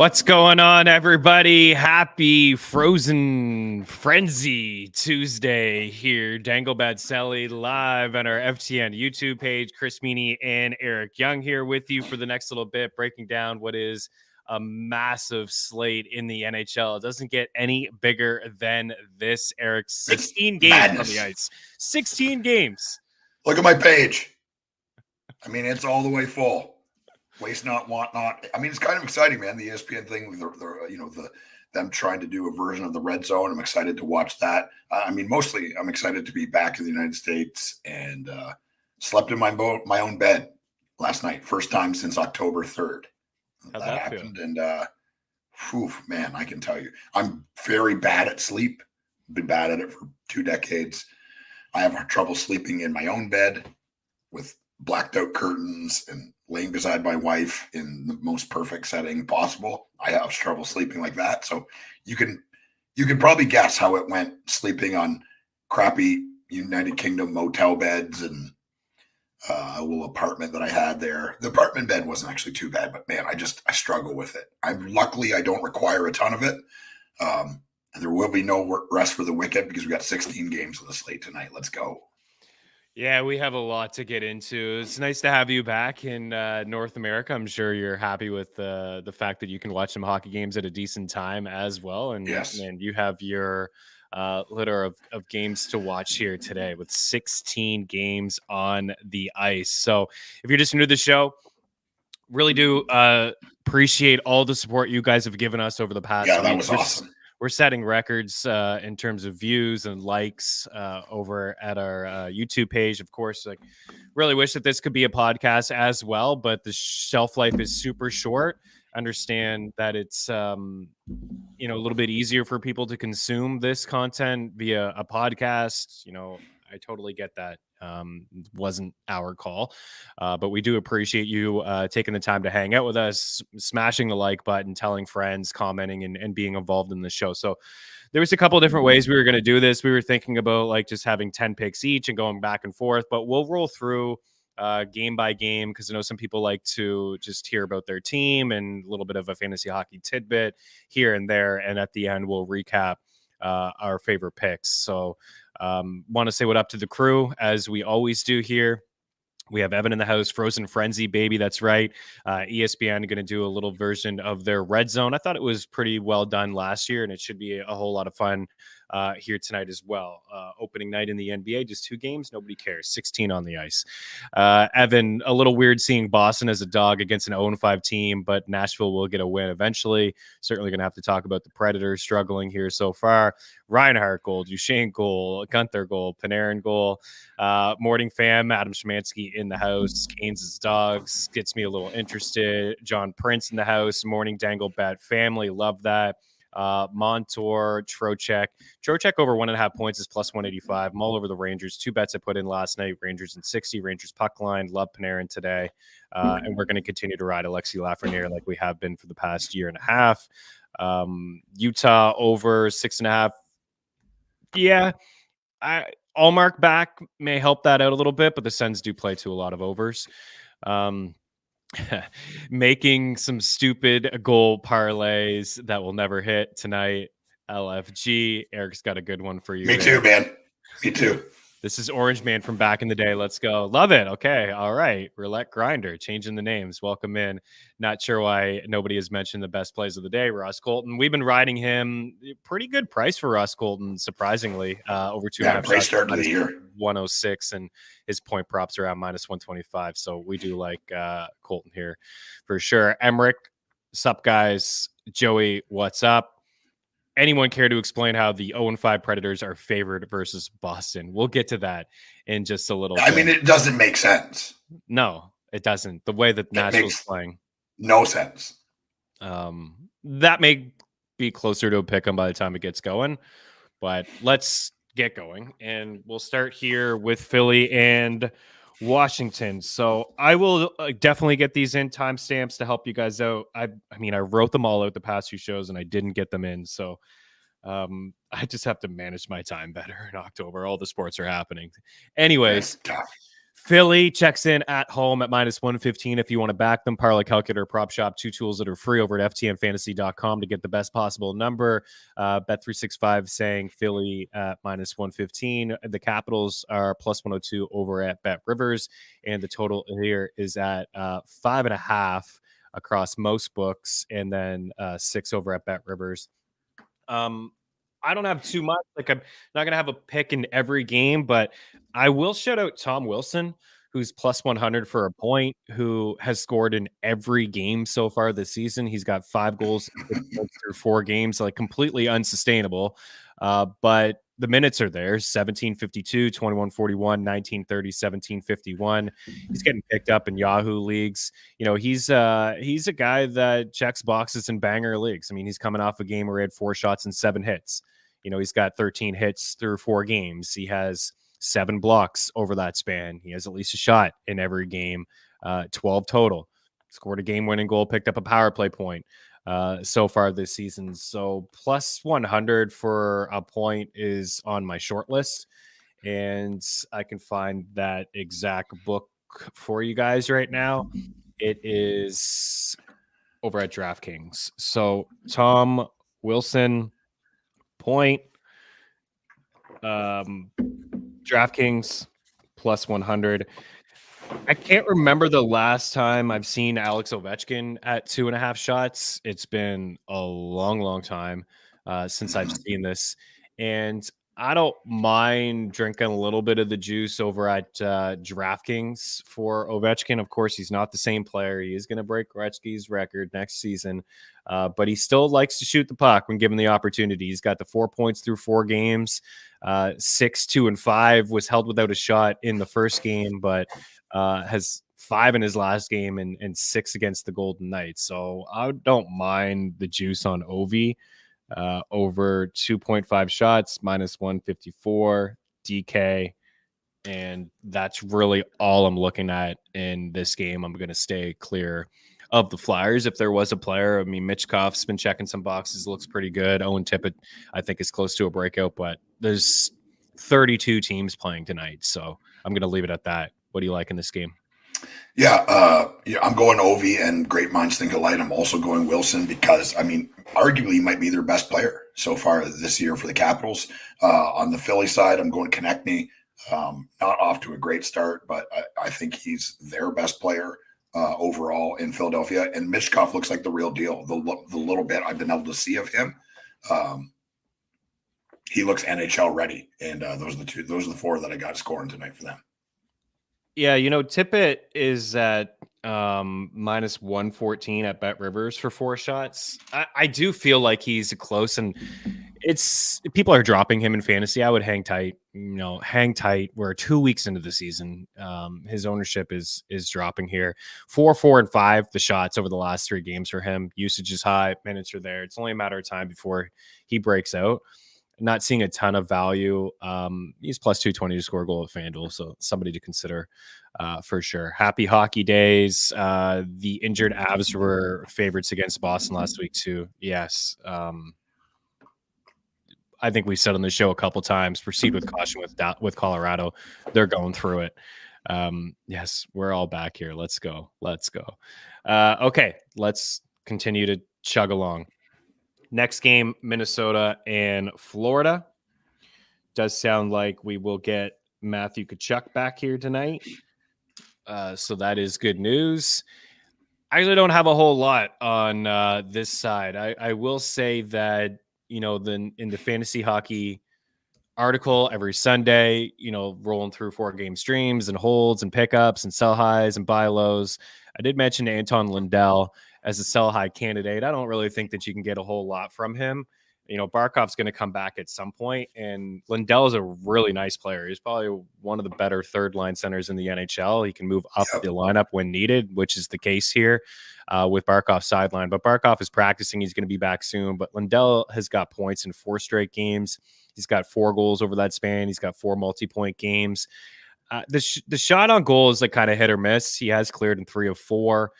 What's going on, everybody? Happy Frozen Frenzy Tuesday here. Dangle Bet Celly live on our FTN YouTube page. Chris Meaney and Eric Young here with you for the next little bit, breaking down what is a massive slate in the NHL. It doesn't get any bigger than this, Eric. 16 games madness. on the ice. 16 games. Look at my page. I mean, it's all the way full. Waste not, want not. I mean, it's kind of exciting, man. The ESPN thing, them trying to do a version of the red zone. I'm excited to watch that. I mean, mostly I'm excited to be back in the United States and slept in my own bed last night. First time since October 3rd. How'd that happened. Feel? And man, I can tell you, I'm very bad at sleep. Been bad at it for 2 decades. I have trouble sleeping in my own bed with blacked out curtains and laying beside my wife in the most perfect setting possible. I have trouble sleeping like that. So you can probably guess how it went sleeping on crappy United Kingdom motel beds and a little apartment that I had there. The apartment bed wasn't actually too bad, but man, I struggle with it. Luckily I don't require a ton of it. And there will be no rest for the wicked because we got 16 games on the slate tonight. Let's go. Yeah, we have a lot to get into. It's nice to have you back in North America. I'm sure you're happy with the fact that you can watch some hockey games at a decent time as well. And, yes. And you have your litter of games to watch here today with 16 games on the ice. So if you're just new to the show, really do appreciate all the support you guys have given us over the past week. Yeah, that was awesome. We're setting records in terms of views and likes over at our YouTube page. Of course, really wish that this could be a podcast as well, but the shelf life is super short. Understand that it's a little bit easier for people to consume this content via a podcast. I totally get that. Wasn't our call, but we do appreciate you taking the time to hang out with us, smashing the like button, telling friends, commenting, and being involved in the show. So there was a couple of different ways we were going to do this. We were thinking about just having 10 picks each and going back and forth, but we'll roll through game by game because I know some people like to just hear about their team and a little bit of a fantasy hockey tidbit here and there. And at the end, we'll recap our favorite picks. So want to say what up to the crew as we always do here. We have Evan in the house, Frozen Frenzy, baby. That's right. ESPN going to do a little version of their red zone. I thought it was pretty well done last year, and it should be a whole lot of fun here tonight as well. Opening night in the NBA, just 2 games. Nobody cares. 16 on the ice. Evan, a little weird seeing Boston as a dog against an 0-5 team, but Nashville will get a win eventually. Certainly going to have to talk about the Predators struggling here so far. Reinhart goal, Duchesne goal, Gunther goal, Panarin goal. Morning fam, Adam Szymanski in the house. Canes' dogs gets me a little interested. John Prince in the house. Morning Dangle Bet family, love that. Montour, Trocheck over 1.5 points is plus 185. I'm all over the Rangers. 2 bets I put in last night. Rangers in 60. Rangers puck line. Love Panarin today, and we're going to continue to ride Alexi Lafreniere like we have been for the past year and a half. Utah over 6.5. Yeah, Allmark back may help that out a little bit, but the Sens do play to a lot of overs. Making some stupid goal parlays that will never hit tonight. LFG. Eric's got a good one for you. Me too, man. Me too. This is Orange Man from back in the day. Let's go. Love it. Okay. All right. Roulette Grinder. Changing the names. Welcome in. Not sure why nobody has mentioned the best plays of the day. Russ Colton. We've been riding him. Pretty good price for Russ Colton, surprisingly. Over 2.5 great start to the year. 106, and his point props around minus 125. So we do like Colton here for sure. Emmerich. Sup, guys? Joey, what's up? Anyone care to explain how the 0-5 Predators are favored versus Boston? We'll get to that in just a little bit. I mean, it doesn't make sense. No, it doesn't. The way that Nashville's playing. No sense. That may be closer to a pick 'em by the time it gets going, but let's get going. And we'll start here with Philly and Washington. So I will definitely get these in timestamps to help you guys out. I mean, I wrote them all out the past few shows and I didn't get them in. So I just have to manage my time better in October. All the sports are happening. Anyways, Philly checks in at home at -115 if you want to back them. Parlay calculator, prop shop, 2 tools that are free over at ftnfantasy.com to get the best possible number. Bet365 saying Philly at -115. The Capitals are +102 over at Bet Rivers, and the total here is at 5.5 across most books, and then 6 over at Bet Rivers. I don't have too much. Like, I'm not gonna have a pick in every game, but I will shout out Tom Wilson, who's +100 for a point, who has scored in every game so far this season. He's got 5 goals and 6 points through 4 games, like completely unsustainable. But the minutes are there: 17:52, 21:41, 19:30, 17:51. He's getting picked up in Yahoo leagues. He's a guy that checks boxes in banger leagues. I mean, he's coming off a game where he had 4 shots and 7 hits. He's got 13 hits through 4 games. He has 7 blocks over that span. He has at least a shot in every game, 12 total. Scored a game-winning goal, picked up a power play point so far this season. So +100 for a point is on my short list, and I can find that exact book for you guys right now. It is over at DraftKings. So Tom Wilson point, DraftKings +100. I can't remember the last time I've seen Alex Ovechkin at 2.5 shots. It's been a long time since I've seen this, and I don't mind drinking a little bit of the juice over at DraftKings for Ovechkin. Of course, he's not the same player. He is going to break Gretzky's record next season, but he still likes to shoot the puck when given the opportunity. He's got the 4 points through 4 games. 6, 2, and 5 was held without a shot in the first game, but has 5 in his last game and 6 against the Golden Knights. So I don't mind the juice on Ovi. Over 2.5 shots, -154 DK. And that's really all I'm looking at in this game. I'm going to stay clear of the Flyers. If there was a player, I mean, Mitchkoff's been checking some boxes, looks pretty good. Owen Tippett, I think, is close to a breakout, but there's 32 teams playing tonight. So I'm going to leave it at that. What do you like in this game? Yeah, I'm going Ovi, and great minds think alike. I'm also going Wilson because, I mean, arguably he might be their best player so far this year for the Capitals. On the Philly side, I'm going Konechny. Not off to a great start, but I think he's their best player overall in Philadelphia. And Mishkov looks like the real deal. The little bit I've been able to see of him, he looks NHL ready. And those are the 4 that I got scoring tonight for them. Yeah, Tippett is at -114 at Bet Rivers for 4 shots. I do feel like he's close, and people are dropping him in fantasy. I would hang tight. Hang tight. We're 2 weeks into the season. His ownership is dropping here. 4, 4, and 5 the shots over the last 3 games for him. Usage is high. Minutes are there. It's only a matter of time before he breaks out. Not seeing a ton of value. He's +220 to score a goal at FanDuel, so somebody to consider for sure. Happy hockey days. The injured Avs were favorites against Boston last week too. Yes. I think we said on the show a couple times, proceed with caution with Colorado. They're going through it. Yes, we're all back here. Let's go. Okay, let's continue to chug along. Next game, Minnesota and Florida. Does sound like we will get Matthew Tkachuk back here tonight. So that is good news. I actually don't have a whole lot on this side. I will say that, in the fantasy hockey article every Sunday, rolling through 4-game streams and holds and pickups and sell highs and buy lows, I did mention Anton Lundell as a sell high candidate. I don't really think that you can get a whole lot from him. Barkov's going to come back at some point, and Lundell is a really nice player. He's probably one of the better third-line centers in the NHL. He can move up the lineup when needed, which is the case here with Barkov's sideline. But Barkov is practicing. He's going to be back soon. But Lundell has got points in 4 straight games. He's got 4 goals over that span. He's got 4 multi-point games. The shot on goal is like kind of hit or miss. He has cleared in 3 of 4.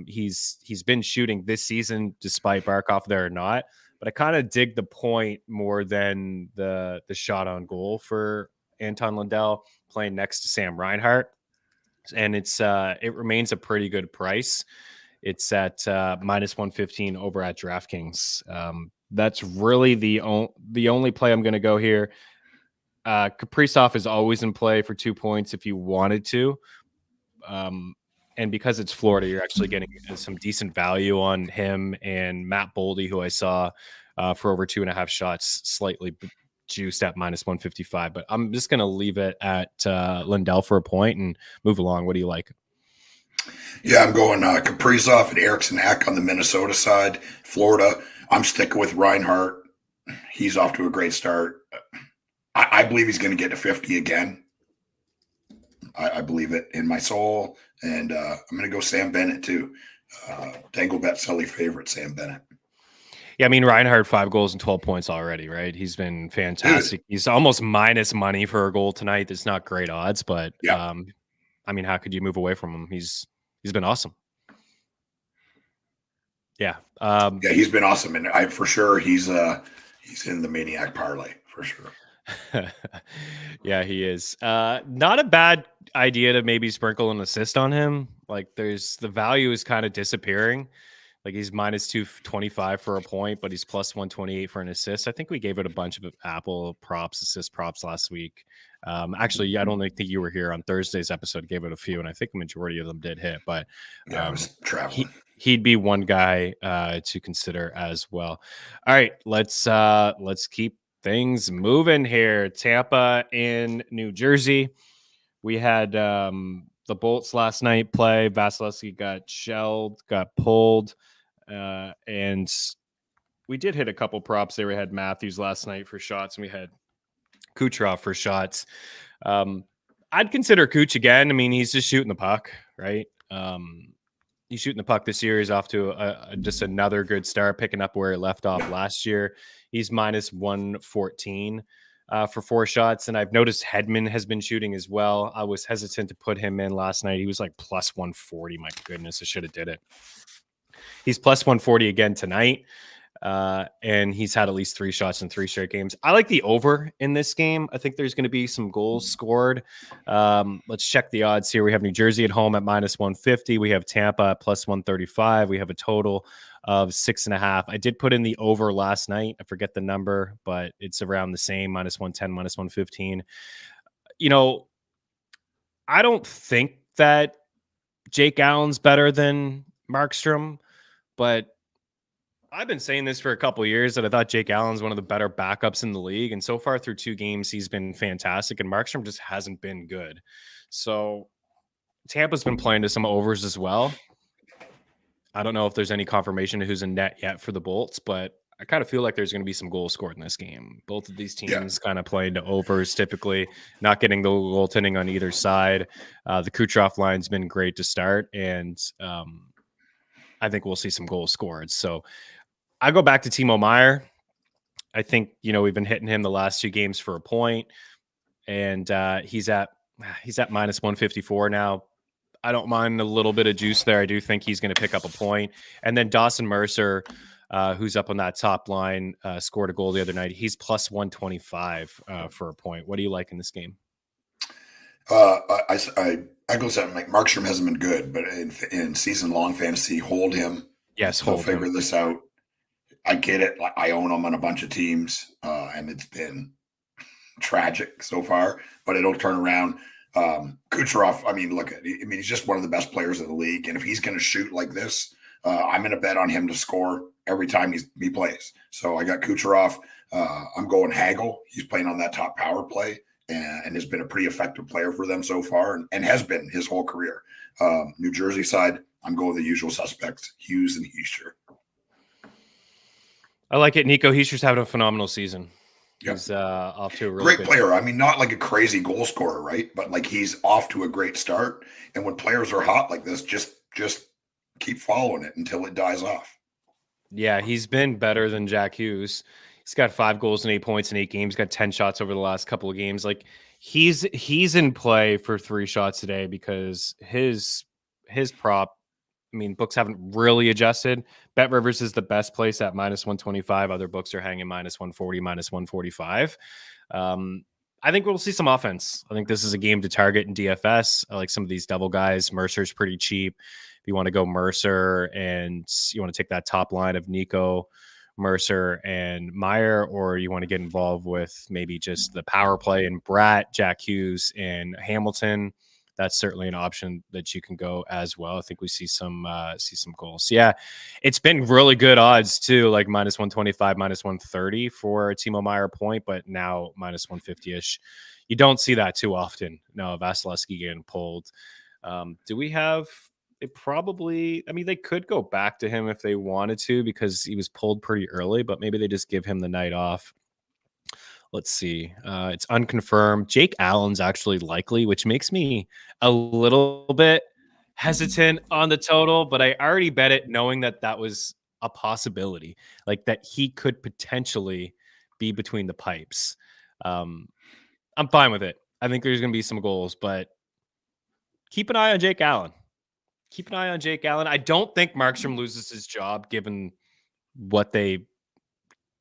He's been shooting this season despite Barkov there or not. But I kind of dig the point more than the shot on goal for Anton Lundell playing next to Sam Reinhart. and it remains a pretty good price. It's at minus 115 over at DraftKings. That's really the only play I'm going to go here. Kaprizov is always in play for 2 points if you wanted to. And because it's Florida, you're actually getting some decent value on him and Matt Boldy, who I saw for over 2.5 shots, slightly juiced at minus 155. But I'm just going to leave it at Lindell for a point and move along. What do you like? Yeah, I'm going Kaprizov and Eriksson Ek on the Minnesota side. Florida, I'm sticking with Reinhart. He's off to a great start. I believe he's going to get to 50 again. I believe it in my soul. And I'm going to go Sam Bennett too. Dangle Bet Celly favorite, Sam Bennett. Yeah, I mean, Reinhart, 5 goals and 12 points already, right? He's been fantastic. Dude. He's almost minus money for a goal tonight. That's not great odds, but yeah. I mean, how could you move away from him? He's been awesome. Yeah. Yeah, he's been awesome. And for sure he's in the Maniac parlay for sure. Yeah, he is. Not a bad idea to maybe sprinkle an assist on him. Like the value is kind of disappearing. Like he's minus 225 for a point, but he's plus 128 for an assist. I think we gave it a bunch of Apple props, assist props last week. Actually, I don't think you were here on Thursday's episode, gave it a few, and I think the majority of them did hit, but I was traveling. He'd be one guy to consider as well. All right, let's keep things moving here. Tampa in New Jersey. We had the Bolts last night play. Vasilevsky got shelled, got pulled, and we did hit a couple props there. We had Matthews last night for shots, and we had Kucherov for shots. I'd consider Kuch again. I mean, he's just shooting the puck, right? He's shooting the puck this year. He's off to just another good start, picking up where he left off last year. He's minus 114 for 4 shots. And I've noticed Hedman has been shooting as well. I was hesitant to put him in last night. He was like plus 140. My goodness, I should have did it. He's plus 140 again tonight. And he's had at least 3 shots in 3 straight games. I like the over in this game. I think there's going to be some goals scored. Let's check the odds here. We have New Jersey at home at minus 150. We have Tampa at plus 135. We have a total of 6.5. I did put in the over last night. I forget the number, but it's around the same, minus 110, minus 115. You know, I don't think that Jake Allen's better than Markstrom, but I've been saying this for a couple of years that I thought Jake Allen's one of the better backups in the league. And so far through 2 games, he's been fantastic. And Markstrom just hasn't been good. So Tampa's been playing to some overs as well. I don't know if there's any confirmation of who's in net yet for the Bolts, but I kind of feel like there's going to be some goals scored in this game. Both of these teams kind of playing to overs, typically not getting the goaltending on either side. The Kucherov line's been great to start. And I think we'll see some goals scored. So I go back to Timo Meier. I think, we've been hitting him the last 2 games for a point, and he's at minus 154 now. I don't mind a little bit of juice there. I do think he's going to pick up a point. And then Dawson Mercer, who's up on that top line, scored a goal the other night. He's plus 125 for a point. What do you like in this game? I go something like Markstrom hasn't been good, but in season-long fantasy, hold him. Yes, he'll figure this out. I get it. I own him on a bunch of teams, and it's been tragic so far, but it'll turn around. Kucherov, he's just one of the best players in the league, and if he's going to shoot like this, I'm going to bet on him to score every time he plays. So I got Kucherov. I'm going Hagel. He's playing on that top power play and has been a pretty effective player for them so far and has been his whole career. New Jersey side, I'm going the usual suspects, Hughes and Hischier. I like it. Nico Hischier's having a phenomenal season. Yep. He's off to a really great player. I mean, not like a crazy goal scorer, right? But like he's off to a great start. And when players are hot like this, just keep following it until it dies off. Yeah, he's been better than Jack Hughes. He's got 5 goals and 8 points in 8 games. Got 10 shots over the last couple of games. Like he's in play for 3 shots today because his prop. I mean, books haven't really adjusted. Bet Rivers is the best place at minus 125. Other books are hanging minus 140, minus 145. I think we'll see some offense. I think this is a game to target in DFS. I like some of these double guys. Mercer's pretty cheap. If you want to go Mercer and you want to take that top line of Nico, Mercer, and Meyer, or you want to get involved with maybe just the power play and Bratt, Jack Hughes, and Hamilton, that's certainly an option that you can go as well. I think we see some goals. Yeah, it's been really good odds too, like minus 125, minus 130 for Timo Meyer point, but now minus 150-ish. You don't see that too often. No, Vasilevsky getting pulled. Do we have it? Probably, I mean, they could go back to him if they wanted to because he was pulled pretty early, but maybe they just give him the night off. Let's see. It's unconfirmed. Jake Allen's actually likely, which makes me a little bit hesitant on the total, but I already bet it knowing that that was a possibility, like that he could potentially be between the pipes. I'm fine with it. I think there's going to be some goals, but keep an eye on Jake Allen. Keep an eye on Jake Allen. I don't think Markstrom loses his job given what they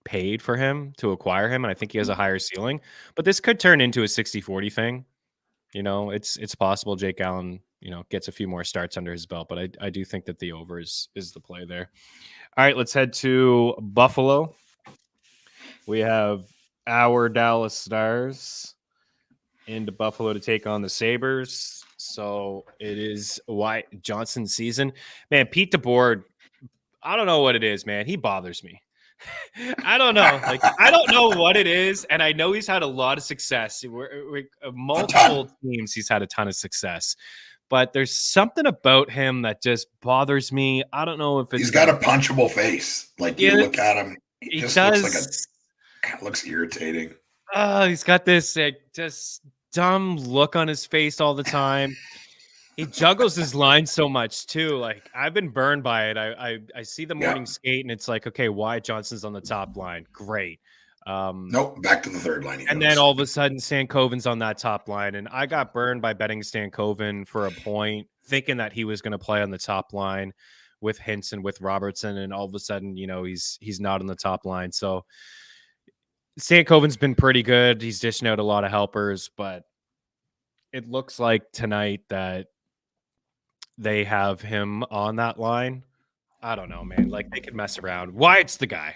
paid for him to acquire him, and I think he has a higher ceiling, but this could turn into a 60-40 thing. It's possible Jake Allen, gets a few more starts under his belt, but I do think that the over is the play there. All right, let's head to Buffalo. We have our Dallas Stars into Buffalo to take on the Sabres. So it is Wyatt Johnson season. Man, Pete DeBoer, I don't know what it is, man. He bothers me. I don't know. Like, I don't know what it is. And I know he's had a lot of success. Multiple teams, he's had a ton of success. But there's something about him that just bothers me. I don't know if it's... He's got a punchable face. Like, you look at him, he just looks like looks irritating. He's got this just dumb look on his face all the time. He juggles his line so much too. Like, I've been burned by it. I see the morning skate and it's like, okay, Wyatt Johnson's on the top line. Great. Nope, back to the third line. And then all of a sudden Stankoven's on that top line. And I got burned by betting Stankoven for a point, thinking that he was going to play on the top line with Hinson, with Robertson. And all of a sudden, he's not on the top line. So Stankoven's been pretty good. He's dishing out a lot of helpers, but it looks like tonight that they have him on that line. I don't know, man. Like, they could mess around. Wyatt's the guy.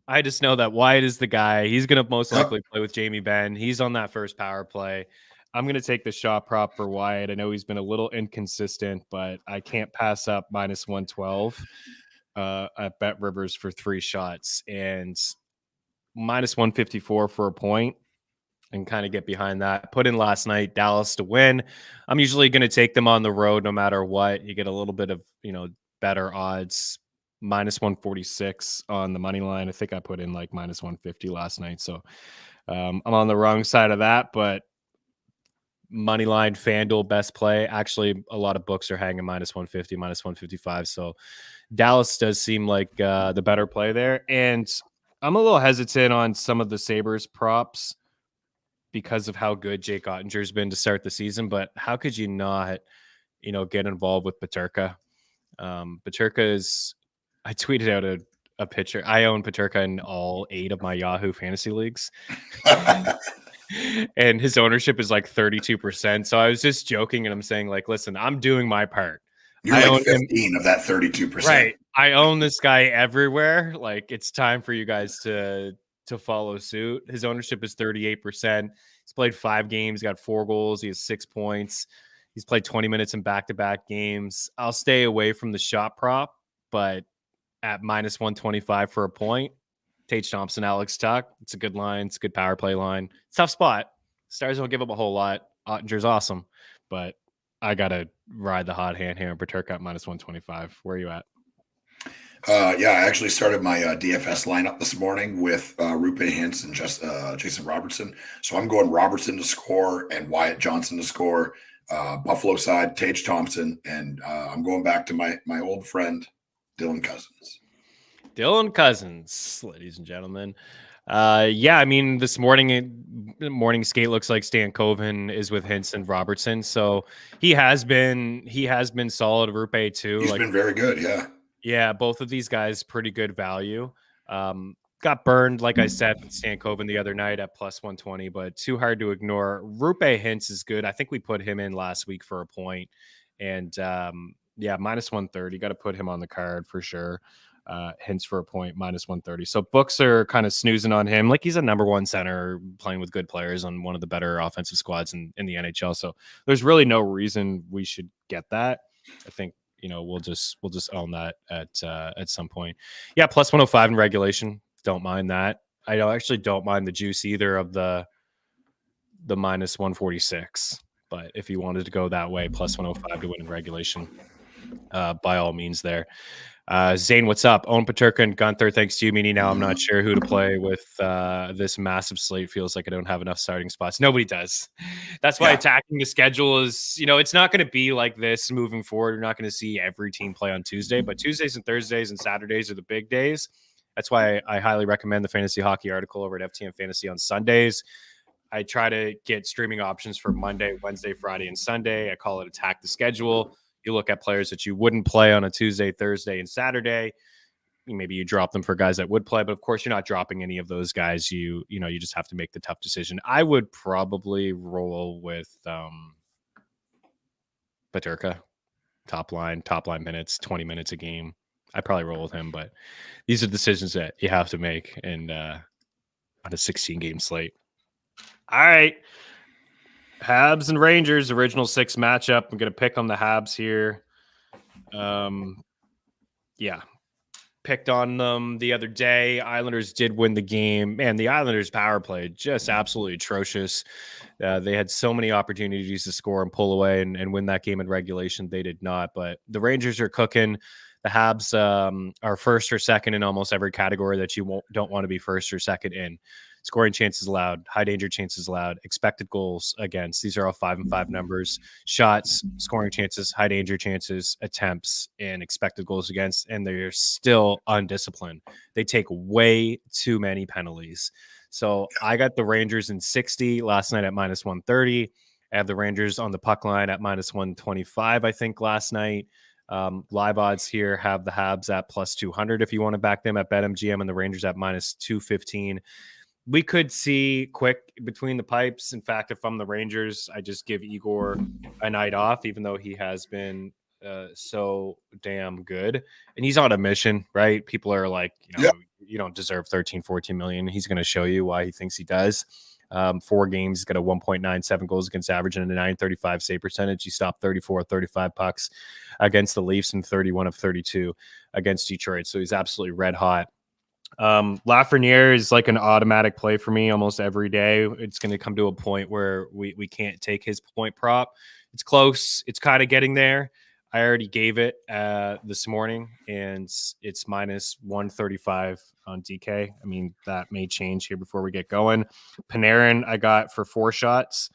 I just know that Wyatt is the guy. He's going to most likely play with Jamie Benn. He's on that first power play. I'm going to take the shot prop for Wyatt. I know he's been a little inconsistent, but I can't pass up minus 112 at Bet Rivers for 3 shots and minus 154 for a point. And kind of get behind that. Put in last night, Dallas to win. I'm usually going to take them on the road no matter what. You get a little bit of, better odds. Minus 146 on the money line. I think I put in like minus 150 last night. So I'm on the wrong side of that, but money line, FanDuel, best play. Actually, a lot of books are hanging minus 150, minus 155. So Dallas does seem like the better play there. And I'm a little hesitant on some of the Sabres props because of how good Jake Ottinger's been to start the season. But how could you not, get involved with Peterka? Peterka is, I tweeted out a picture. I own Peterka in all 8 of my Yahoo fantasy leagues. And his ownership is like 32%. So I was just joking and I'm saying, like, listen, I'm doing my part. You're like 15 of that 32%. Right. I own this guy everywhere. Like, it's time for you guys to follow suit. His ownership is 38%. He's played 5 games, got 4 goals. He has 6 points. He's played 20 minutes in back-to-back games. I'll stay away from the shot prop, but at minus 125 for a point, Tage Thompson, Alex Tuck, it's a good line. It's a good power play line. It's a tough spot. Stars don't give up a whole lot. Ottinger's awesome, but I got to ride the hot hand here and Peterka at minus 125. Where are you at? I actually started my DFS lineup this morning with Rupe Hintz and Jason Robertson. So I'm going Robertson to score and Wyatt Johnson to score. Buffalo side, Tage Thompson, and I'm going back to my old friend, Dylan Cousins. Dylan Cousins, ladies and gentlemen. I mean, this morning skate looks like Stankoven is with Hintz and Robertson. So he has been solid. Rupe too. He's been very good. Yeah. Yeah, both of these guys, pretty good value. got burned, like I said, with Stankoven the other night at plus 120, but too hard to ignore. Rupe Hintz is good. I think we put him in last week for a point. And yeah, minus 130. Got to put him on the card for sure. Hintz for a point, minus 130. So books are kind of snoozing on him. Like he's a number one center playing with good players on one of the better offensive squads in the NHL. So there's really no reason we should get that. I think, we'll just own that at some point. Yeah, plus 105 in regulation. Don't mind that. I actually don't mind the juice either of the minus 146. But if you wanted to go that way, plus 105 to win in regulation, by all means there. Zane, what's up? Owen Paterka and Gunther, thanks to you, Meaney. Now I'm not sure who to play with this massive slate. Feels like I don't have enough starting spots. Nobody does. That's why attacking the schedule is, it's not going to be like this moving forward. You're not going to see every team play on Tuesday, but Tuesdays and Thursdays and Saturdays are the big days. That's why I highly recommend the fantasy hockey article over at FTN Fantasy on Sundays. I try to get streaming options for Monday, Wednesday, Friday, and Sunday. I call it attack the schedule. You look at players that you wouldn't play on a Tuesday, Thursday, and Saturday. Maybe you drop them for guys that would play, but of course you're not dropping any of those guys. You just have to make the tough decision. I would probably roll with Paterka, top line minutes, 20 minutes a game. I probably roll with him, but these are decisions that you have to make on a 16-game slate. All right. Habs and Rangers, original 6 matchup. I'm going to pick on the Habs here. Yeah. Picked on them the other day. Islanders did win the game. Man, the Islanders power play, just absolutely atrocious. They had so many opportunities to score and pull away and win that game in regulation. They did not, but the Rangers are cooking. The Habs are first or second in almost every category that you don't want to be first or second in. Scoring chances allowed, high danger chances allowed, expected goals against. These are all 5 and 5 numbers. Shots, scoring chances, high danger chances, attempts, and expected goals against. And they're still undisciplined. They take way too many penalties. So I got the Rangers in 60 last night at minus 130. I have the Rangers on the puck line at minus 125, I think, last night. Live odds here have the Habs at plus 200 if you want to back them at BetMGM, and the Rangers at minus 215. We could see quick between the pipes. In fact, if I'm the Rangers, I just give Igor a night off, even though he has been so damn good. And he's on a mission, right? People are like, you don't deserve 13, 14 million. He's going to show you why he thinks he does. 4 games, he's got a 1.97 goals against average and a 935 save percentage. He stopped 34 of 35 pucks against the Leafs and 31 of 32 against Detroit. So he's absolutely red hot. Lafreniere is like an automatic play for me almost every day. It's going to come to a point where we can't take his point prop. It's close. It's kind of getting there. I already gave it this morning, and it's minus 135 on DK. I mean, that may change here before we get going. Panarin, I got for 4 shots,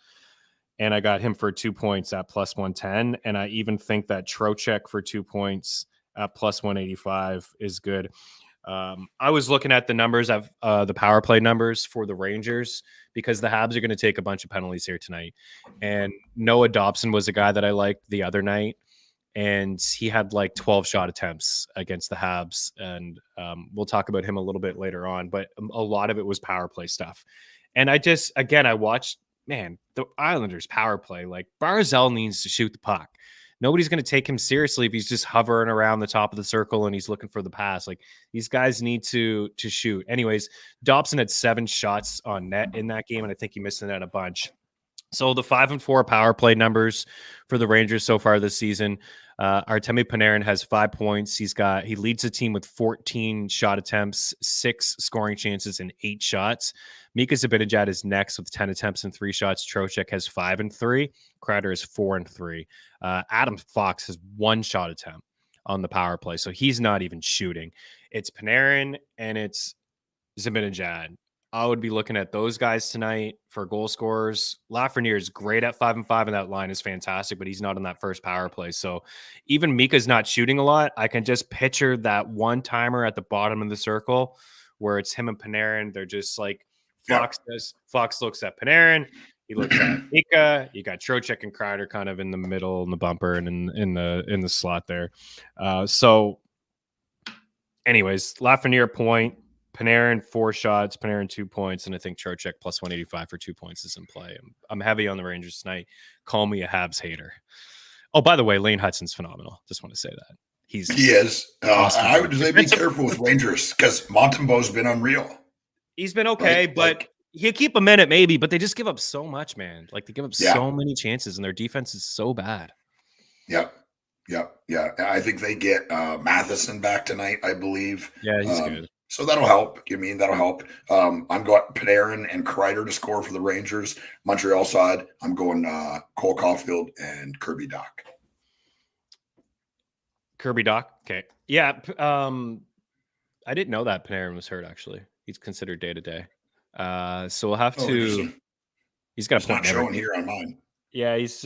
and I got him for 2 points at plus 110. And I even think that Trocheck for 2 points at plus 185 is good. I was looking at the numbers of the power play numbers for the Rangers because the Habs are going to take a bunch of penalties here tonight. And Noah Dobson was a guy that I liked the other night, and he had like 12 shot attempts against the Habs. And we'll talk about him a little bit later on, but a lot of it was power play stuff. And I watched, man, the Islanders power play, like Barzal needs to shoot the puck. Nobody's going to take him seriously if he's just hovering around the top of the circle and he's looking for the pass. Like, these guys need to shoot. Anyways, Dobson had 7 shots on net in that game, and I think he missed the net a bunch. So the 5 and 4 power play numbers for the Rangers so far this season. Artemi Panarin has 5 points. He leads the team with 14 shot attempts, 6 scoring chances, and 8 shots. Mika Zibanejad is next with 10 attempts and 3 shots. Trocheck has 5 and 3. Kreider is 4 and 3. Adam Fox has 1 shot attempt on the power play, so he's not even shooting. It's Panarin and it's Zibanejad. I would be looking at those guys tonight for goal scorers. Lafreniere is great at 5 and 5, and that line is fantastic, but he's not on that first power play. So even Mika's not shooting a lot. I can just picture that one timer at the bottom of the circle where it's him and Panarin. They're just like Fox looks at Panarin. He looks at Mika. You got Trocheck and Kreider kind of in the middle, in the bumper, and in the slot there. So, anyways, Lafreniere point. Panarin 4 shots, Panarin 2 points, and I think Trocheck plus 185 for 2 points is in play. I'm heavy on the Rangers tonight. Call me a Habs hater. Oh, by the way, Lane Hudson's phenomenal. Just want to say that. He is. awesome. I would say be careful with Rangers because Montembeau's been unreal. He's been okay, right? But he'll keep a minute maybe, but they just give up so much, man. Like they give up so many chances and their defense is so bad. Yep. I think they get Matheson back tonight, I believe. Yeah, he's good. So that'll help. That'll help. I'm going Panarin and Kreider to score for the Rangers. Montreal side, I'm going Cole Caulfield and Kirby Dach. Kirby Dach? Okay. Yeah. I didn't know that Panarin was hurt, actually. He's considered day-to-day. So we'll have to... He's got a point. Not showing here on mine. Yeah, he's...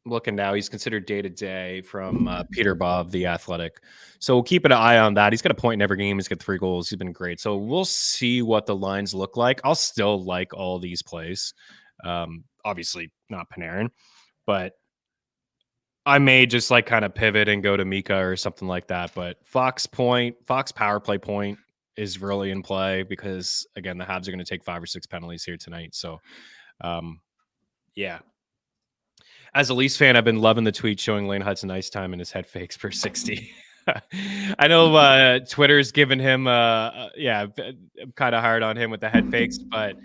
looking now, he's considered day-to-day from Peter Bob, the Athletic. So we'll keep an eye on that. He's got a point in every game. He's got 3 goals. He's been great. So we'll see what the lines look like. I'll still like all these plays. Obviously not Panarin, but I may just like kind of pivot and go to Mika or something like that. But Fox power play point is really in play because, again, the Habs are going to take 5 or 6 penalties here tonight. So, yeah. As a Leafs fan, I've been loving the tweet showing Lane Hudson ice time and his head fakes per 60. I know Twitter's given him, kind of hard on him with the head fakes, but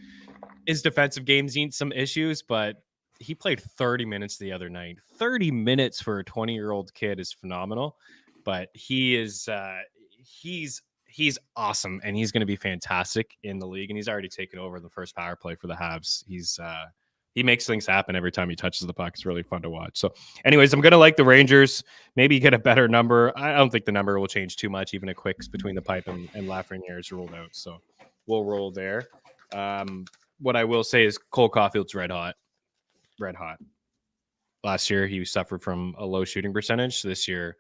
his defensive games need some issues. But he played 30 minutes the other night. 30 minutes for a 20-year-old kid is phenomenal. But he is, he's awesome, and he's going to be fantastic in the league. And he's already taken over the first power play for the Habs. He makes things happen every time he touches the puck. It's really fun to watch. So anyways, I'm going to like the Rangers, maybe get a better number. I don't think the number will change too much. Even a Quicks between the pipe and Lafreniere is ruled out. So we'll roll there. What I will say is Cole Caulfield's red hot. Last year, he suffered from a low shooting percentage. This year,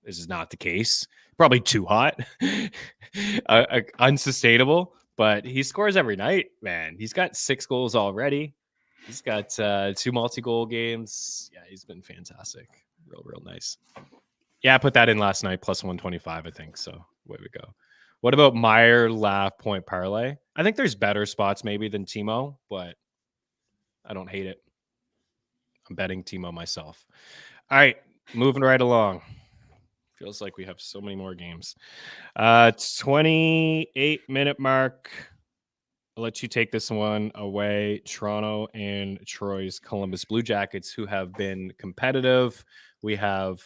this is not the case. Probably too hot, unsustainable, but he scores every night, man. He's got 6 goals already. He's got 2 multi-goal games. Yeah, he's been fantastic. Real nice. Yeah, I put that in last night, plus 125, I think. So away we go. What about Meyer, Laugh, point parlay? I think there's better spots maybe than Timo, but I don't hate it. I'm betting Timo myself. All right, moving right along. Feels like we have so many more games. 28-minute mark. I'll let you take this one away. Toronto and Troy's Columbus Blue Jackets, who have been competitive. We have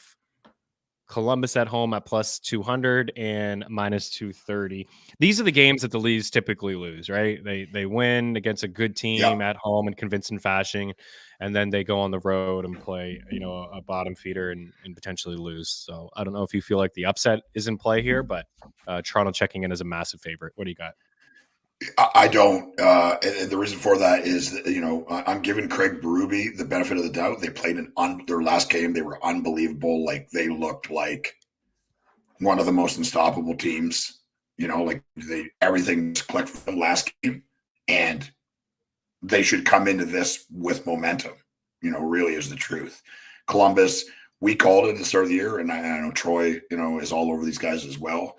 Columbus at home at plus 200 and minus 230. These are the games that the Leafs typically lose, right? They win against a good team at home in convincing fashion, and then they go on the road and play, a bottom feeder and potentially lose. So I don't know if you feel like the upset is in play here, but Toronto checking in as a massive favorite. What do you got? I don't. And the reason for that is that, I'm giving Craig Berube the benefit of the doubt. They played their last game. They were unbelievable. Like they looked like one of the most unstoppable teams, everything clicked for them last game, and they should come into this with momentum, really is the truth. Columbus, we called it at the start of the year, and I know Troy, is all over these guys as well.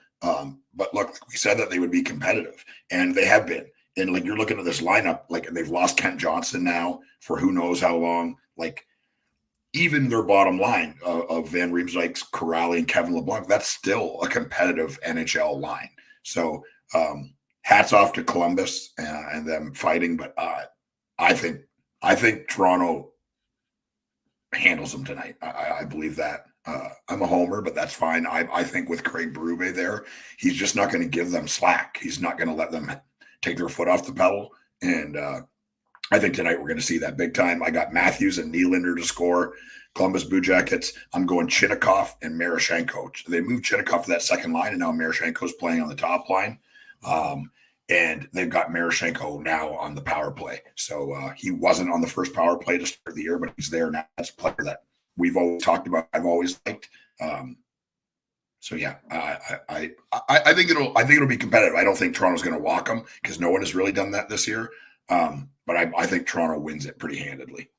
But look, we said that they would be competitive, and they have been. And like you're looking at this lineup, like they've lost Kent Johnson now for who knows how long. Like even their bottom line of Van Riemsdyk, Corrali, and Kevin LeBlanc, that's still a competitive NHL line. So hats off to Columbus and them fighting. But I think Toronto handles them tonight. I believe that. I'm a homer, but that's fine. I think with Craig Berube there, he's just not going to give them slack. He's not going to let them take their foot off the pedal. And I think tonight we're going to see that big time. I got Matthews and Nylander to score. Columbus Blue Jackets, I'm going Chinnikov and Marashenko. They moved Chinnikov to that second line, and now Marashenko's playing on the top line. And they've got Marashenko now on the power play. So he wasn't on the first power play to start the year, but he's there now. That's a player that we've always talked about. I've always liked. So yeah, I think it'll be competitive. I don't think Toronto's going to walk them because no one has really done that this year. But I think Toronto wins it pretty handedly.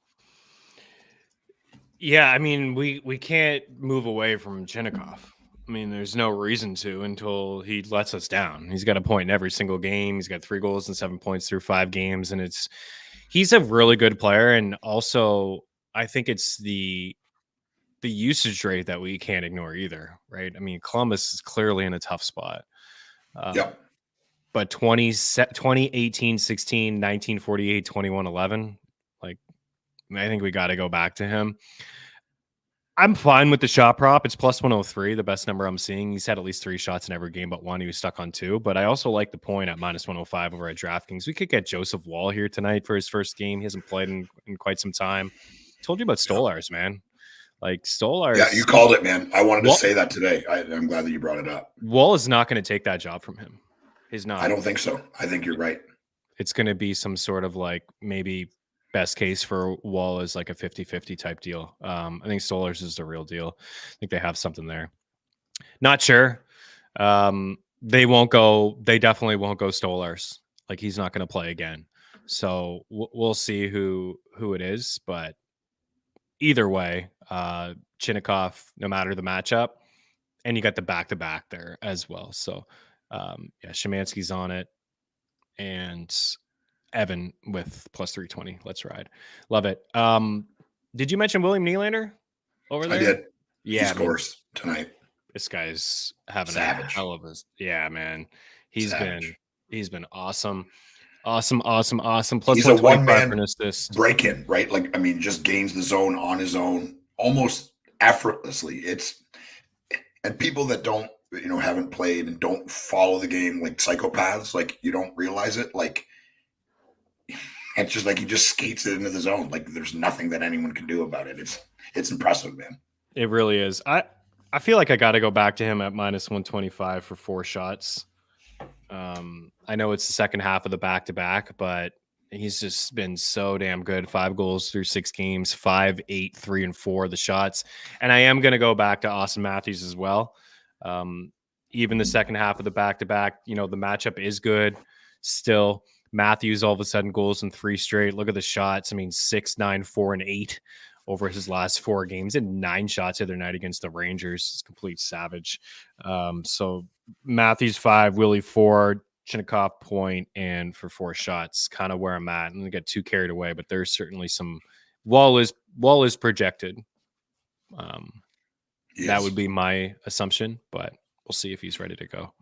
Yeah, I mean, we can't move away from Chinnikov. I mean, there's no reason to until he lets us down. He's got a point in every single game. He's got 3 goals and 7 points through 5 games, and he's a really good player. And also, I think it's the usage rate that we can't ignore either, right? I mean, Columbus is clearly in a tough spot. Yep. But 2018, 16, 19, 48, 21, 11, like, I think we got to go back to him. I'm fine with the shot prop. It's plus 103, the best number I'm seeing. He's had at least 3 shots in every game but one. He was stuck on 2. But I also like the point at minus 105 over at DraftKings. We could get Joseph Wall here tonight for his first game. He hasn't played in quite some time. Told you about Stolars, man. Like Stolars. Yeah, you called it, man. I wanted to say that today. I'm glad that you brought it up. Wall is not going to take that job from him. He's not. I don't think so. I think you're right. It's going to be some sort of like maybe best case for Wall is like a 50-50 type deal. I think Stolars is the real deal. I think they have something there. Not sure. They definitely won't go Stolars. Like he's not going to play again. So we'll see who it is. But either way, Chinnikov, no matter the matchup, and you got the back-to-back there as well. So yeah, Szymanski's on it. And Evan with plus 320. Let's ride. Love it. Did you mention William Nylander over there? I did. Yeah. He scores tonight. This guy's having Savage. a hell of a, yeah, man. He's been awesome. Awesome. Plus he's a one-man for an assist. break-in, right? Like, I mean, just gains the zone on his own almost effortlessly. And people that don't, haven't played and don't follow the game like psychopaths, like you don't realize it. Like, it's just like he just skates it into the zone. Like there's nothing that anyone can do about it. It's impressive, man. It really is. I feel like I got to go back to him at minus 125 for 4 shots. I know it's the second half of the back-to-back, but he's just been so damn good. 5 goals through 6 games, 5, 8, 3, and 4 the shots. And I am going to go back to Austin Matthews as well. Even the second half of the back-to-back, the matchup is good still. Matthews all of a sudden goals in 3 straight. Look at the shots. I mean, 6, 9, 4, and 8 over his last 4 games, and 9 shots the other night against the Rangers. It's complete savage. So Matthews 5, Willie 4, Chinnikov point, and for 4 shots, kind of where I'm at. And I get too carried away, but there's certainly some Wall is projected. Yes. That would be my assumption, but we'll see if he's ready to go.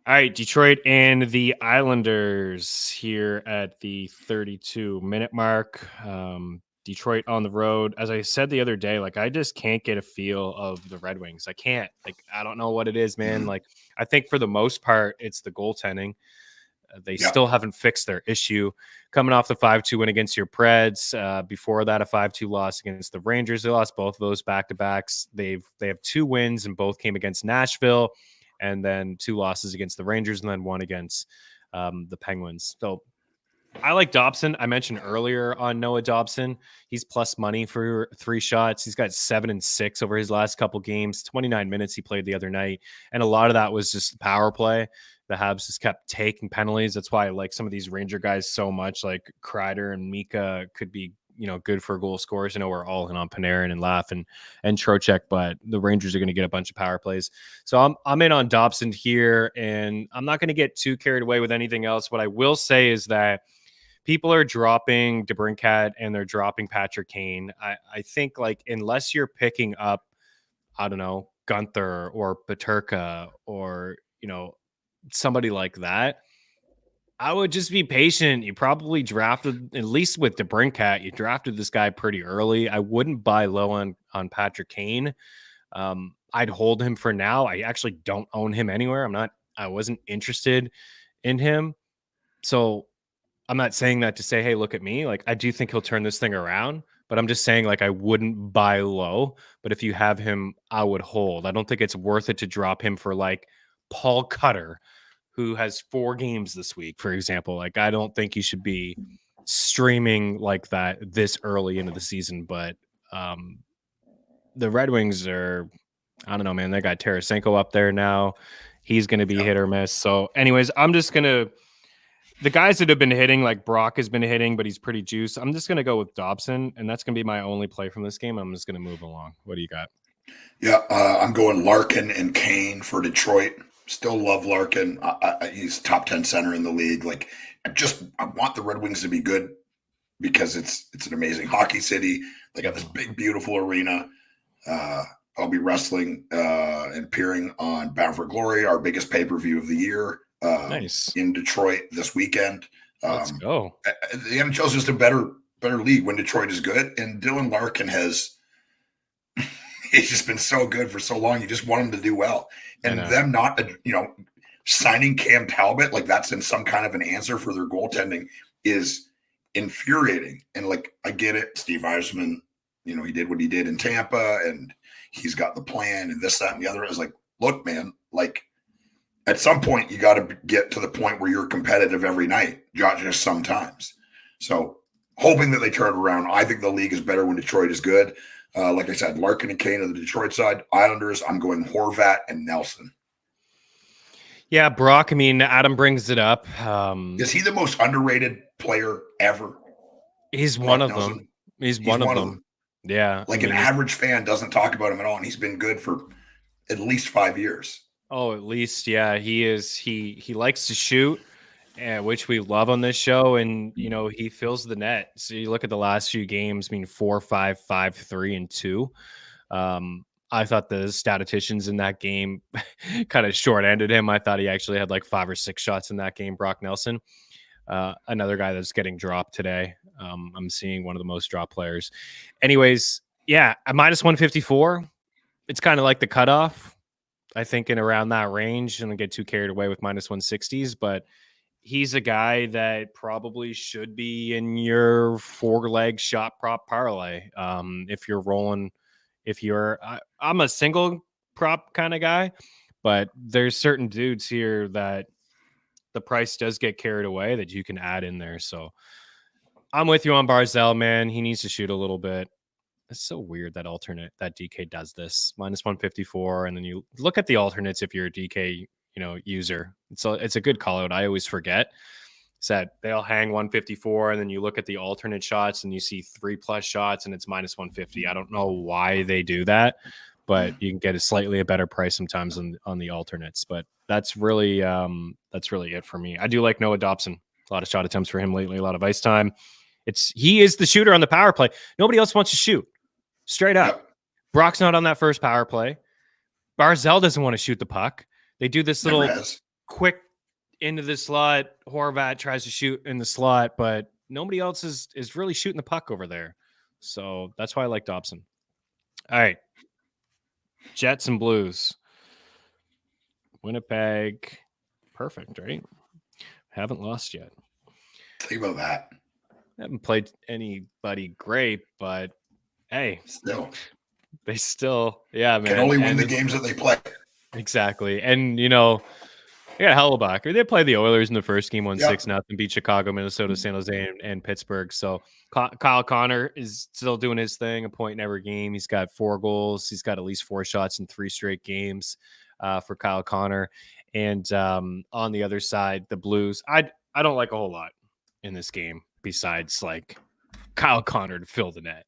All right, Detroit and the Islanders here at the 32-minute mark. Detroit on the road. As I said the other day, like I just can't get a feel of the Red Wings. I can't. Like I don't know what it is, man. Like I think for the most part, it's the goaltending. They still haven't fixed their issue. Coming off the 5-2 win against your Preds. Before that, a 5-2 loss against the Rangers. They lost both of those back-to-backs. They have 2 wins, and both came against Nashville, and then 2 losses against the Rangers, and then 1 against the Penguins. So I like Dobson. I mentioned earlier on Noah Dobson. He's plus money for 3 shots. He's got 7 and 6 over his last couple games. 29 minutes he played the other night, and a lot of that was just power play. The Habs just kept taking penalties. That's why I like some of these Ranger guys so much. Like Kreider and Mika could be, good for goal scorers. I know we're all in on Panarin and Laugh and Trocheck, but the Rangers are going to get a bunch of power plays. So I'm in on Dobson here, and I'm not going to get too carried away with anything else. What I will say is that people are dropping DeBrincat and they're dropping Patrick Kane. I think like unless you're picking up, I don't know, Gunther or Peterka or, somebody like that, I would just be patient. You probably drafted, at least with DeBrincat, you drafted this guy pretty early. I wouldn't buy low on Patrick Kane. I'd hold him for now. I actually don't own him anywhere. I wasn't interested in him. So I'm not saying that to say, hey, look at me. Like, I do think he'll turn this thing around, but I'm just saying, like, I wouldn't buy low. But if you have him, I would hold. I don't think it's worth it to drop him for, like, Paul Cutter, who has 4 games this week, for example. Like, I don't think you should be streaming like that this early into the season. But the Red Wings are, I don't know, man. They got Tarasenko up there now. He's going to be hit or miss. So, anyways, I'm just going to... The guys that have been hitting, like Brock has been hitting, but he's pretty juiced. I'm just going to go with Dobson, and that's going to be my only play from this game. I'm just going to move along. What do you got? Yeah, I'm going Larkin and Kane for Detroit. Still love Larkin. He's top 10 center in the league. Like, I want the Red Wings to be good because it's an amazing hockey city. They got this big, beautiful arena. I'll be wrestling and appearing on Bound for Glory, our biggest pay-per-view of the year, Nice. in Detroit this weekend. Let's go. The NHL is just a better league when Detroit is good, and Dylan Larkin has he's just been so good for so long. You just want him to do well, and them not signing Cam Talbot like that's in some kind of an answer for their goaltending is infuriating. And like I get it, Steve Eisman, he did what he did in Tampa, and he's got the plan and this, that, and the other. I was like, look, man, like at some point you got to get to the point where you're competitive every night, not just sometimes. So hoping that they turn it around. I think the league is better when Detroit is good. Like I said, Larkin and Kane on the Detroit side. Islanders, I'm going Horvat and Nelson. Yeah, Brock, I mean, Adam brings it up. Is he the most underrated player ever? He's one of them. He's one of them. Yeah. Like an average fan doesn't talk about him at all, and he's been good for at least 5 years. Oh, at least, yeah. He is. He likes to shoot, which we love on this show, and he fills the net. So you look at the last few games, 4-5, 5-3, and 2. I thought the statisticians in that game kind of short-ended him. I thought he actually had like 5 or 6 shots in that game, Brock Nelson. Another guy that's getting dropped today. I'm seeing one of the most dropped players. Anyways, yeah, at minus 154, it's kind of like the cutoff. I think in around that range. I don't get too carried away with minus 160s, but he's a guy that probably should be in your 4-leg shot prop parlay. If you're rolling, I'm a single prop kind of guy, but there's certain dudes here that the price does get carried away that you can add in there. So I'm with you on Barzell, man. He needs to shoot a little bit. It's so weird that DK does this minus 154. And then you look at the alternates. If you're a DK, user, it's a good call out. I always forget. Said they'll hang 154, and then you look at the alternate shots and you see 3+ shots and it's minus 150. I don't know why they do that, but you can get a slightly better price sometimes on the alternates. But that's really it for me. I do like Noah Dobson. A lot of shot attempts for him lately, a lot of ice time. He is the shooter on the power play. Nobody else wants to shoot. Straight up. Yep. Brock's not on that first power play. Barzell doesn't want to shoot the puck. They do this little quick into the slot. Horvat tries to shoot in the slot, but nobody else is really shooting the puck over there. So that's why I like Dobson. All right. Jets and Blues. Winnipeg. Perfect, right? Haven't lost yet. Think about that. Haven't played anybody great, but hey, they still, yeah, man. Can only win the games that they play. Exactly. And, they got Hellebuck. They played the Oilers in the first game, won 6-0, beat Chicago, Minnesota, San Jose, and Pittsburgh. So Kyle Connor is still doing his thing, a point in every game. He's got 4 goals. He's got at least 4 shots in 3 straight games for Kyle Connor. And on the other side, the Blues, I don't like a whole lot in this game besides like Kyle Connor to fill the net.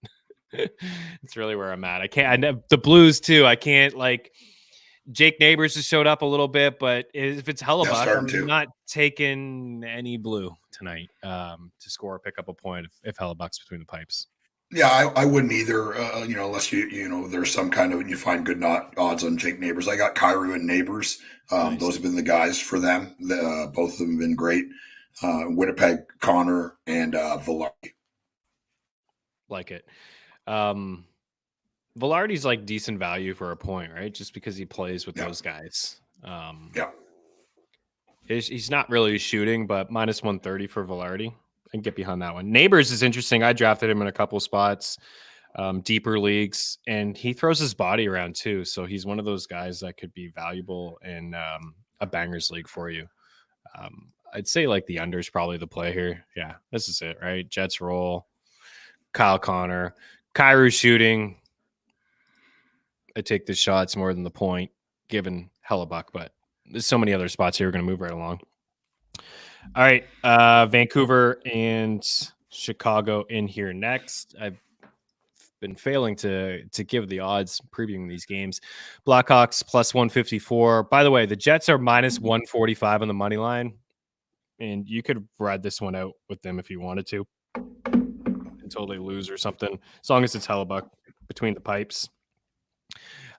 It's really where I'm at. The Blues too. I can't like Jake Neighbors has showed up a little bit, but if it's Hellebuck, I'm not taking any blue tonight to score or pick up a point if Hellebuck's between the pipes. Yeah, I wouldn't either. Unless there's some kind of you find good odds on Jake Neighbors. I got Kyrou and Neighbors. Nice. Those have been the guys for them. Both of them have been great. Winnipeg, Connor, and Velarde. Like it. Velarde's like decent value for a point, right? Just because he plays with those guys. He's not really shooting, but minus 130 for Velarde. I can get behind that one. Neighbors is interesting. I drafted him in a couple spots, deeper leagues, and he throws his body around too. So he's one of those guys that could be valuable in a bangers league for you. I'd say like the under is probably the play here. Yeah, this is it, right? Jets roll. Kyle Connor. Kyrou shooting. I take the shots more than the point, given Hellebuck, but there's so many other spots here we're going to move right along. All right, Vancouver and Chicago in here next. been failing to give the odds previewing these games. Blackhawks plus 154. By the way, the Jets are minus 145 on the money line, and you could ride this one out with them if you wanted to until they lose or something, as long as it's Hellebuck between the pipes.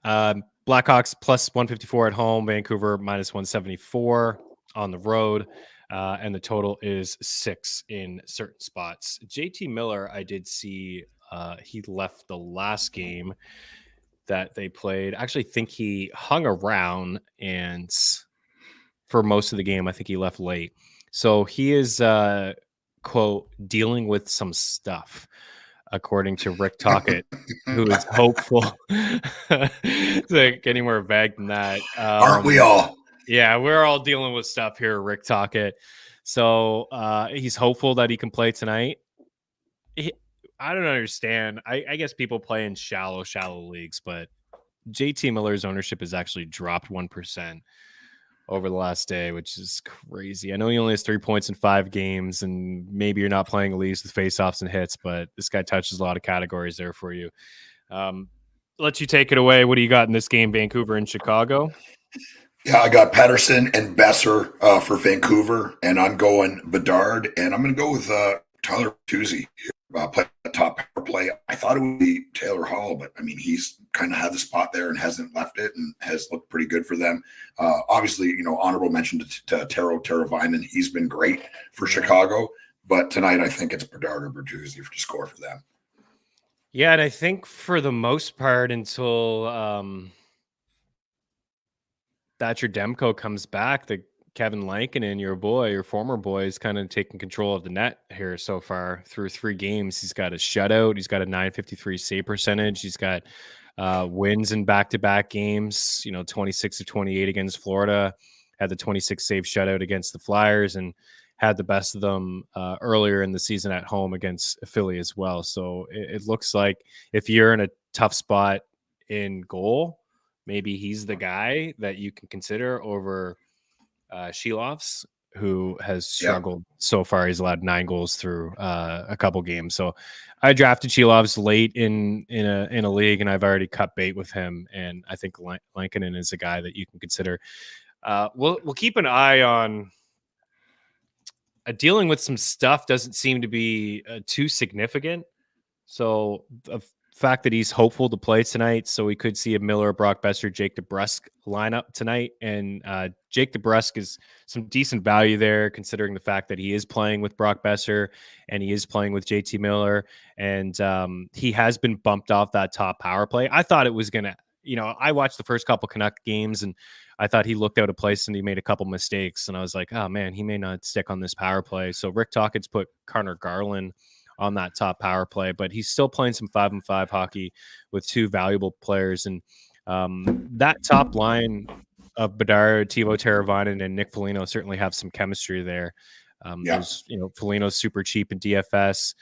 Blackhawks plus 154 at home, Vancouver minus 174 on the road, and the total is 6 in certain spots. JT Miller, I did see he left the last game that they played. I actually think he hung around, and for most of the game, I think he left late. So he is, quote, dealing with some stuff, according to Rick Tocchet, who is hopeful. It's like any more vague than that. Aren't we all? Yeah, we're all dealing with stuff here, Rick Tocchet. So he's hopeful that he can play tonight. I don't understand. I guess people play in shallow leagues, but JT Miller's ownership has actually dropped 1% over the last day, which is crazy. I know he only has 3 points in 5 games, and maybe you're not playing leagues with faceoffs and hits, but this guy touches a lot of categories there for you. Let you take it away. What do you got in this game, Vancouver and Chicago? Yeah, I got Patterson and Besser for Vancouver, and I'm going Bedard, and I'm going to go with Tyler Bertuzzi play the top power play. I thought it would be Taylor Hall, but I mean, he's kind of had the spot there and hasn't left it and has looked pretty good for them. Obviously, honorable mention to Taro Teravainen. He's been great for Chicago, but tonight I think it's Bedard or Bertuzzi to score for them. Yeah, and I think for the most part until Thatcher Demko comes back, the Kevin Lankinen, your former boy, is kind of taking control of the net here so far through 3 games. He's got a shutout. He's got a .953 save percentage. He's got wins in back-to-back games, 26 of 28 against Florida, had the 26 save shutout against the Flyers, and had the best of them earlier in the season at home against Philly as well. So it looks like if you're in a tough spot in goal, maybe he's the guy that you can consider over Shelovs, who has struggled so far. He's allowed 9 goals through a couple games. So I drafted Shelovs late in a league, and I've already cut bait with him. And I think Lankinen is a guy that you can consider. We'll keep an eye on. Dealing with some stuff doesn't seem to be too significant. So the fact that he's hopeful to play tonight, so we could see a Miller, Brock Besser, Jake DeBrusk lineup tonight. And Jake DeBrusk is some decent value there, considering the fact that he is playing with Brock Besser and he is playing with JT Miller. And he has been bumped off that top power play. I thought it was going to, I watched the first couple Canuck games and I thought he looked out of place and he made a couple mistakes. And I was like, oh man, he may not stick on this power play. So Rick Tocchet's put Connor Garland on that top power play, but he's still playing some 5-on-5 hockey with 2 valuable players. And that top line of Bedard, Teuvo Teravainen, and Nick Foligno certainly have some chemistry there. Foligno's super cheap in DFS.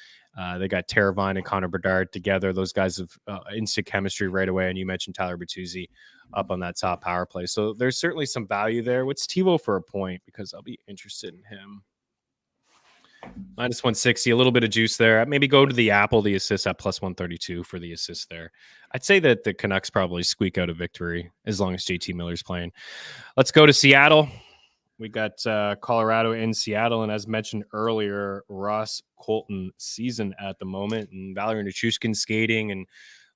They got Teravainen and Connor Bedard together. Those guys have instant chemistry right away. And you mentioned Tyler Bertuzzi up on that top power play. So there's certainly some value there. What's Teuvo for a point? Because I'll be interested in him. Minus 160, a little bit of juice there. Maybe go to the Apple, the assist at plus 132 for the assist there. I'd say that the Canucks probably squeak out a victory as long as JT Miller's playing. Let's go to Seattle. We got Colorado in Seattle, and as mentioned earlier, Ross Colton season at the moment, and Valerie Nichushkin skating, and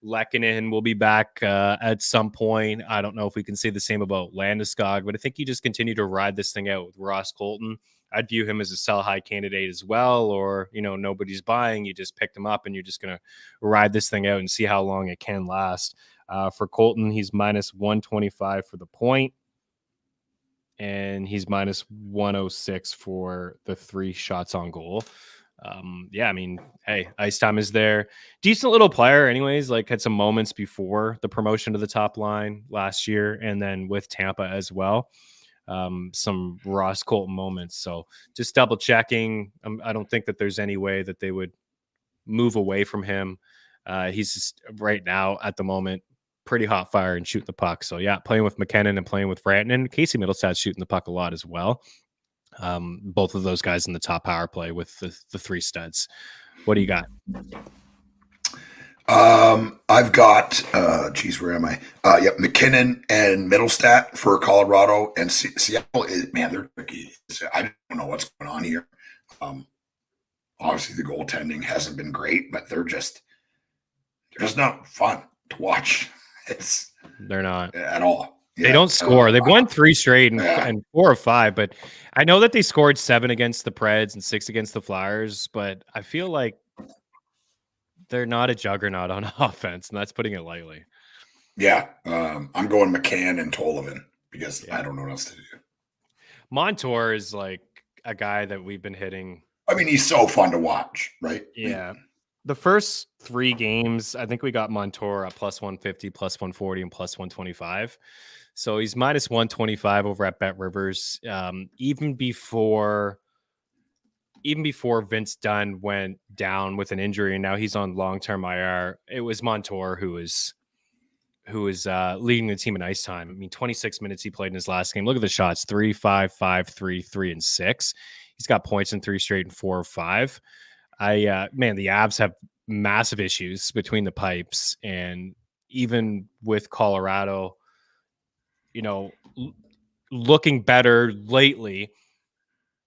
Lehkonen will be back at some point. I don't know if we can say the same about Landeskog, but I think you just continue to ride this thing out with Ross Colton. I'd view him as a sell high candidate as well, or, nobody's buying. You just picked him up and you're just going to ride this thing out and see how long it can last. For Colton, he's minus 125 for the point, and he's minus 106 for the 3 shots on goal. Hey, ice time is there. Decent little player anyways, had some moments before the promotion to the top line last year, and then with Tampa as well. Some Ross Colton moments. So just double checking. I don't think that there's any way that they would move away from him. He's just right now at the moment pretty hot fire and shooting the puck. So yeah, playing with McKinnon and playing with Franton, and Casey Middlestat's shooting the puck a lot as well. Both of those guys in the top power play with the 3 studs. What do you got? I I've got, where am I? Yep, McKinnon and Middlestat for Colorado, and Seattle is, man, they're tricky. I don't know what's going on here. Obviously, the goaltending hasn't been great, but they're just not fun to watch. They're not at all. Yeah. They don't score. They've won 3 straight and 4 or 5, but I know that they scored 7 against the Preds and 6 against the Flyers, but I feel like they're not a juggernaut on offense, and that's putting it lightly. Yeah, I'm going McCann and Tollivan because I don't know what else to do. Montour is like a guy that we've been hitting. I mean, he's so fun to watch, right? Yeah. The first 3 games, I think we got Montour at plus 150, plus 140, and plus 125. So he's minus 125 over at Bet Rivers. Even before Vince Dunn went down with an injury, and now he's on long-term IR, it was Montour who was leading the team in ice time. I mean, 26 minutes he played in his last game. Look at the shots: 3, 5, 5, 3, 3, and 6. He's got points in 3 straight and 4 or 5. Man, the Avs have massive issues between the pipes, and even with Colorado, looking better lately,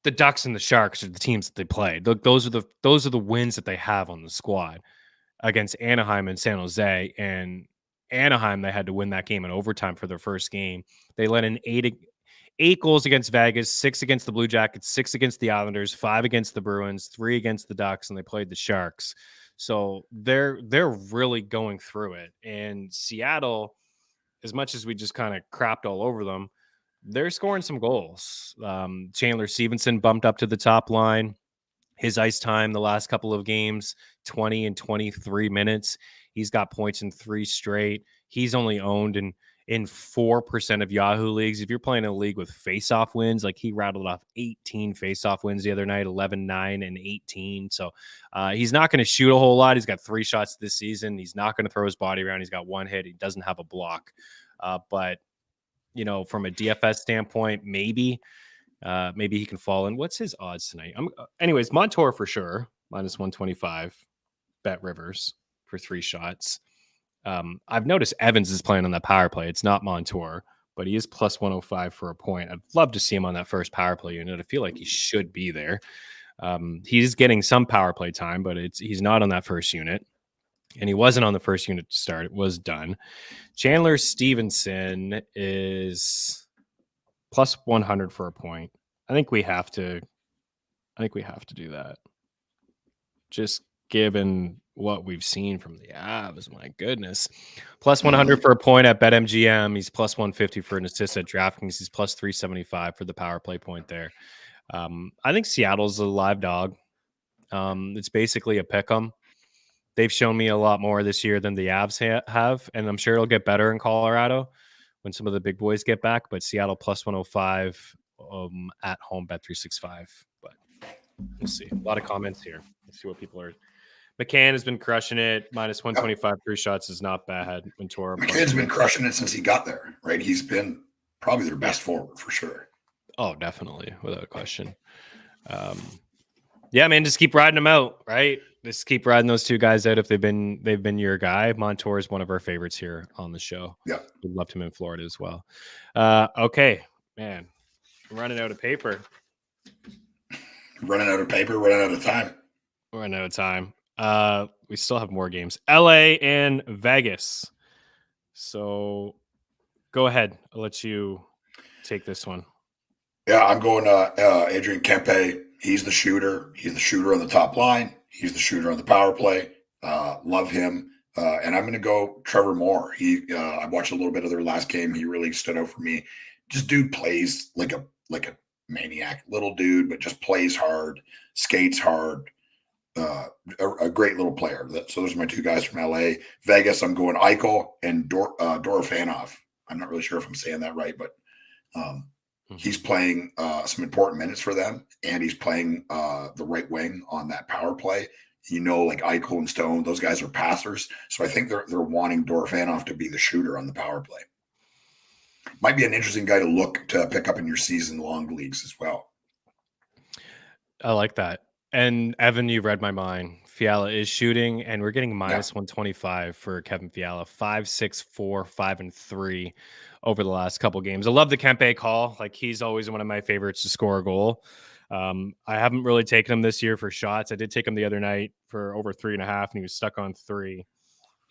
the Ducks and the Sharks are the teams that they play. Those are the wins that they have on the squad against Anaheim and San Jose. And Anaheim, they had to win that game in overtime for their first game. They let in 8 goals against Vegas, 6 against the Blue Jackets, 6 against the Islanders, 5 against the Bruins, 3 against the Ducks, and they played the Sharks. So they're really going through it. And Seattle, as much as we just kind of crapped all over them, they're scoring some goals. Chandler Stevenson bumped up to the top line. His ice time the last couple of games, 20 and 23 minutes. He's got points in 3 straight. He's only owned in 4% of Yahoo leagues. If you're playing a league with face-off wins, like he rattled off 18 face-off wins the other night, 11, 9, and 18. So he's not going to shoot a whole lot. He's got 3 shots this season. He's not going to throw his body around. He's got 1 hit. He doesn't have a block. But from a DFS standpoint, maybe he can fall in. What's his odds tonight? Anyways, Montour for sure, minus 125. Bet Rivers for 3 shots. I've noticed Evans is playing on that power play. It's not Montour, but he is plus 105 for a point. I'd love to see him on that first power play unit. I feel like he should be there. He's getting some power play time, but he's not on that first unit. And he wasn't on the first unit to start. It was done. Chandler Stevenson is plus 100 for a point. I think we have to do that. Just given what we've seen from the Avs, my goodness. Plus 100 for a point at BetMGM. He's plus 150 for an assist at DraftKings. He's plus 375 for the power play point there. I think Seattle's a live dog. It's basically a pick 'em. They've shown me a lot more this year than the Avs have, and I'm sure it'll get better in Colorado when some of the big boys get back. But Seattle plus 105 at home, Bet365. But we'll see. A lot of comments here. Let's see what people are. McCann has been crushing it. Minus 125, 3 shots is not bad. McCann's been crushing it since he got there, right? He's been probably their best forward for sure. Oh, definitely, without a question. Yeah, man, just keep riding them out, right? Just keep riding those 2 guys out if they've been your guy. Montour is one of our favorites here on the show. Yeah, we loved him in Florida as well. Okay, man, I'm running out of paper. Running out of paper. Running out of time. We're running out of time. We still have more games. LA and Vegas. So go ahead. I'll let you take this one. Yeah, I'm going Adrian Kempe. He's the shooter. He's the shooter on the top line. He's the shooter on the power play. Love him. And I'm going to go Trevor Moore. I watched a little bit of their last game. He really stood out for me. Just dude plays like a maniac, little dude, but just plays hard, skates hard. A great little player. So those are my 2 guys from LA. Vegas, I'm going Eichel and Dorofanov. I'm not really sure if I'm saying that right, but he's playing some important minutes for them, and he's playing the right wing on that power play. Like Eichel and Stone, those guys are passers. So I think they're wanting Dorofanov to be the shooter on the power play. Might be an interesting guy to look to pick up in your season-long leagues as well. I like that. And Evan, you read my mind. Fiala is shooting, and we're getting minus 125 for Kevin Fiala. 5, 6, 4, 5, and 3 over the last couple games. I love the Kempe call. Like, he's always one of my favorites to score a goal. I haven't really taken him this year for shots. I did take him the other night for over 3.5, and he was stuck on 3.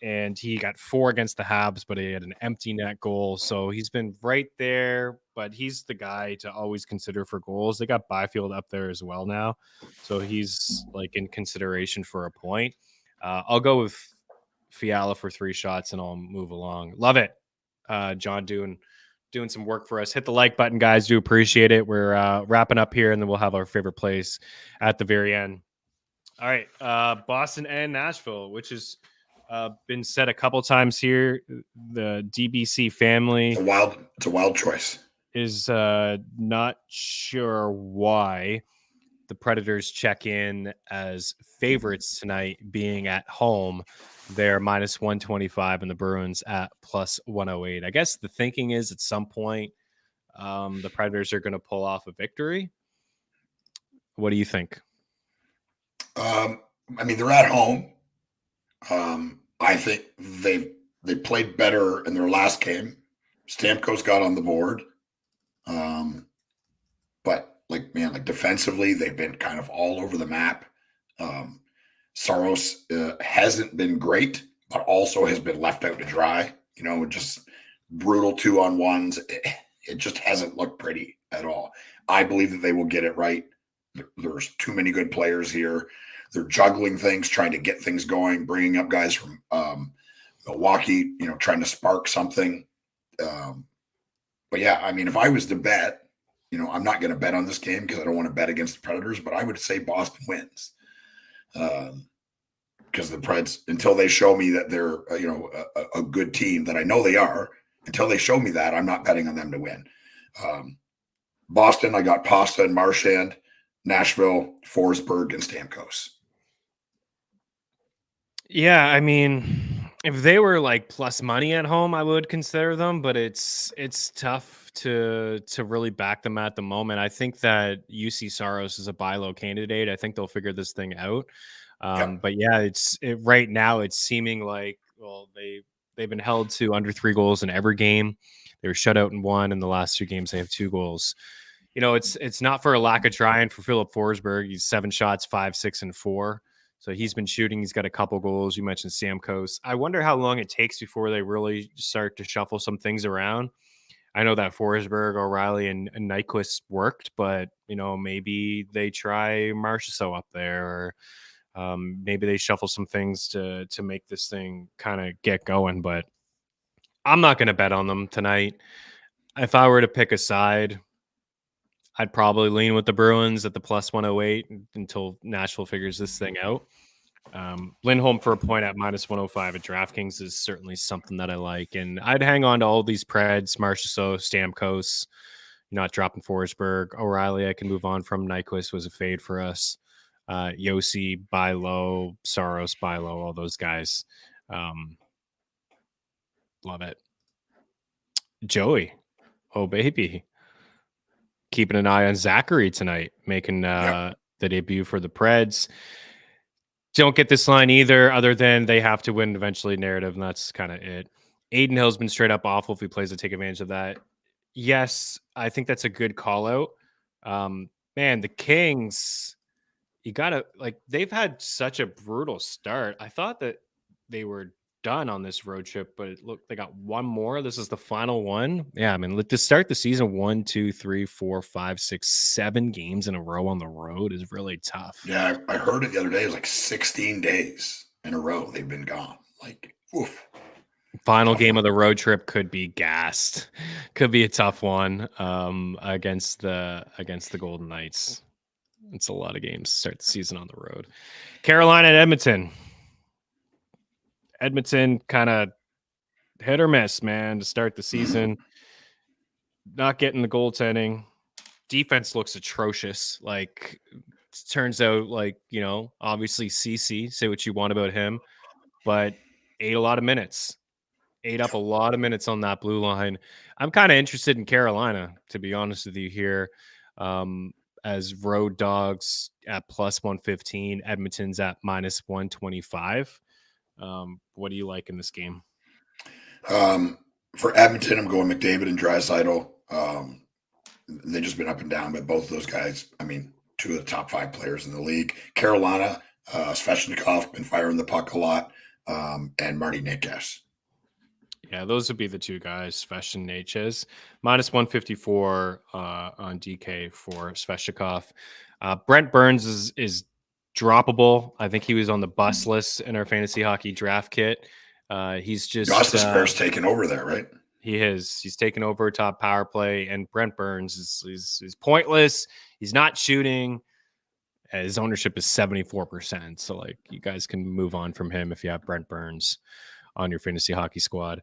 And he got 4 against the Habs, but he had an empty net goal. So he's been right there, but he's the guy to always consider for goals. They got Byfield up there as well now. So he's like in consideration for a point. I'll go with Fiala for 3 shots and I'll move along. Love it. John doing some work for us. Hit the like button, guys. Do appreciate it. We're wrapping up here, and then we'll have our favorite plays at the very end. All right. Boston and Nashville, which is been said a couple times here. The DBC family, it's a wild choice. Is not sure why the Predators check in as favorites tonight, being at home. They're minus 125 and the Bruins at plus 108. I guess the thinking is at some point the Predators are going to pull off a victory. What do you think? I mean, they're at home. I think they played better in their last game. Stamkos got on the board. But like defensively, they've been kind of all over the map. Saros hasn't been great, but also has been left out to dry. Just brutal 2-on-1s. It just hasn't looked pretty at all. I believe that they will get it right. There's too many good players here. They're juggling things, trying to get things going, bringing up guys from Milwaukee, trying to spark something. But yeah, I mean, if I was to bet, I'm not going to bet on this game because I don't want to bet against the Predators, but I would say Boston wins. Because the Preds, until they show me that they're, a good team that I know they are, until they show me that, I'm not betting on them to win. Boston, I got Pasta and Marchand. Nashville, Forsberg, and Stamkos. Yeah, I mean, if they were like plus money at home, I would consider them, but it's tough to really back them at the moment. I think that UC Saros is a buy low candidate. I think they'll figure this thing out. But yeah, right now it's seeming like, well, they've been held to under 3 goals in every game. They were shut out in 1. In the last 2 games, they have 2 goals. It's not for a lack of trying for Philip Forsberg. He's 7 shots, 5, 6, and 4. So he's been shooting. He's got a couple goals. You mentioned Stamkos. I wonder how long it takes before they really start to shuffle some things around. I know that Forsberg, O'Reilly, and Nyquist worked, but maybe they try Marchessault up there, or maybe they shuffle some things to make this thing kind of get going. But I'm not going to bet on them tonight. If I were to pick a side, I'd probably lean with the Bruins at the plus 108 until Nashville figures this thing out. Lindholm for a point at minus 105 at DraftKings is certainly something that I like. And I'd hang on to all these Preds, Marchessault, Stamkos, not dropping Forsberg. O'Reilly, I can move on from. Nyquist was a fade for us. Yossi, buy low. Saros, buy low. All those guys. Love it. Joey. Oh, baby. Keeping an eye on Zachary tonight, making the debut for the Preds. Don't get this line either, other than they have to win eventually narrative, and that's kind of it. Aiden Hill's been straight up awful. If he plays to take advantage of that, yes, I think that's a good call out. Man, the Kings, you gotta they've had such a brutal start. I thought that they were done on this road trip, but look, they got one more. This is the final one. Yeah, I mean, to start the season 1, 2, 3, 4, 5, 6, 7 games in a row on the road is really tough. Yeah, I heard it the other day. It was like 16 days in a row they've been gone. Oof. Final game of the road trip could be gassed. Could be a tough one against the Golden Knights. It's a lot of games to start the season on the road. Carolina at Edmonton. Edmonton kind of hit or miss, man, to start the season. Not getting the goaltending. Defense looks atrocious. Turns out, obviously CC, say what you want about him, but ate a lot of minutes. Ate up a lot of minutes on that blue line. I'm kind of interested in Carolina, to be honest with you here. as road dogs at plus 115. Edmonton's at minus 125. What do you like in this game? For Edmonton, I'm going McDavid and Draisaitl. They've just been up and down, but both of those guys, I mean, two of the top 5 players in the league. Carolina, Svechnikov, been firing the puck a lot, and Marty Necas. Yeah, those would be the two guys, Svesh and Necas. Minus 154 on DK for Svechnikov. Brent Burns is droppable. I think he was on the bus list in our fantasy hockey draft kit. He's just Gostisbehere's taken over there, right? He's taken over top power play, and Brent Burns is pointless. He's not shooting. His ownership is 74%. So like you guys can move on from him if you have Brent Burns on your fantasy hockey squad.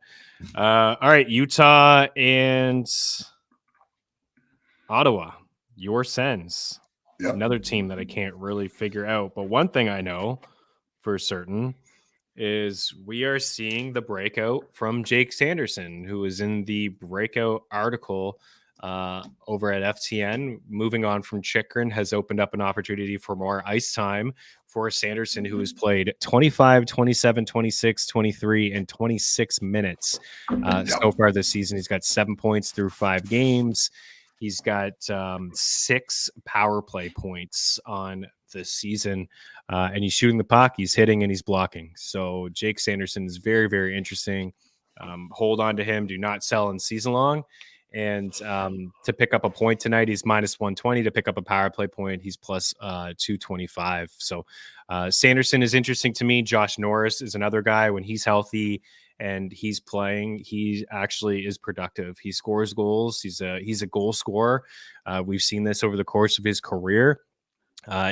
All right, Utah and Ottawa, your Sens. Yep. Another team that I can't really figure out. But one thing I know for certain is we are seeing the breakout from Jake Sanderson, who is in the breakout article over at FTN. Moving on from Chychrun has opened up an opportunity for more ice time for Sanderson, who has played 25, 27, 26, 23, and 26 minutes so far this season. He's got 7 points through 5 games. He's got 6 power play points on the season, and he's shooting the puck, he's hitting, and he's blocking. So Jake Sanderson is very, very interesting. Hold on to him. Do not sell in season long. And to pick up a point tonight, he's minus 120. To pick up a power play point, he's plus 225. So Sanderson is interesting to me. Josh Norris is another guy. When he's healthy and he's playing, he actually is productive. He scores goals. He's a goal scorer. We've seen this over the course of his career.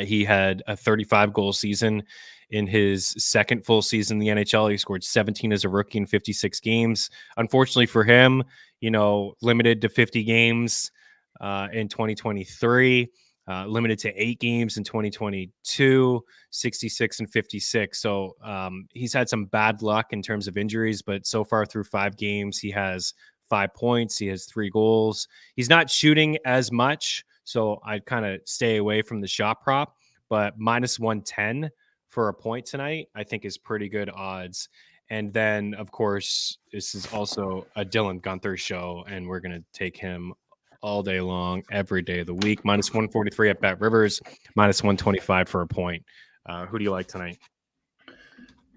He had a 35 goal season in his second full season in the NHL. He scored 17 as a rookie in 56 games. Unfortunately for him, limited to 50 games in 2023, limited to 8 games in 2022, 66 and 56. So he's had some bad luck in terms of injuries, but so far through 5 games, he has 5 points. He has 3 goals. He's not shooting as much, so I'd kind of stay away from the shot prop, but minus 110 for a point tonight, I think is pretty good odds. And then, of course, this is also a Dylan Guenther show, and we're going to take him all day long, every day of the week. Minus 143 at Bet Rivers, minus 125 for a point. Who do you like tonight?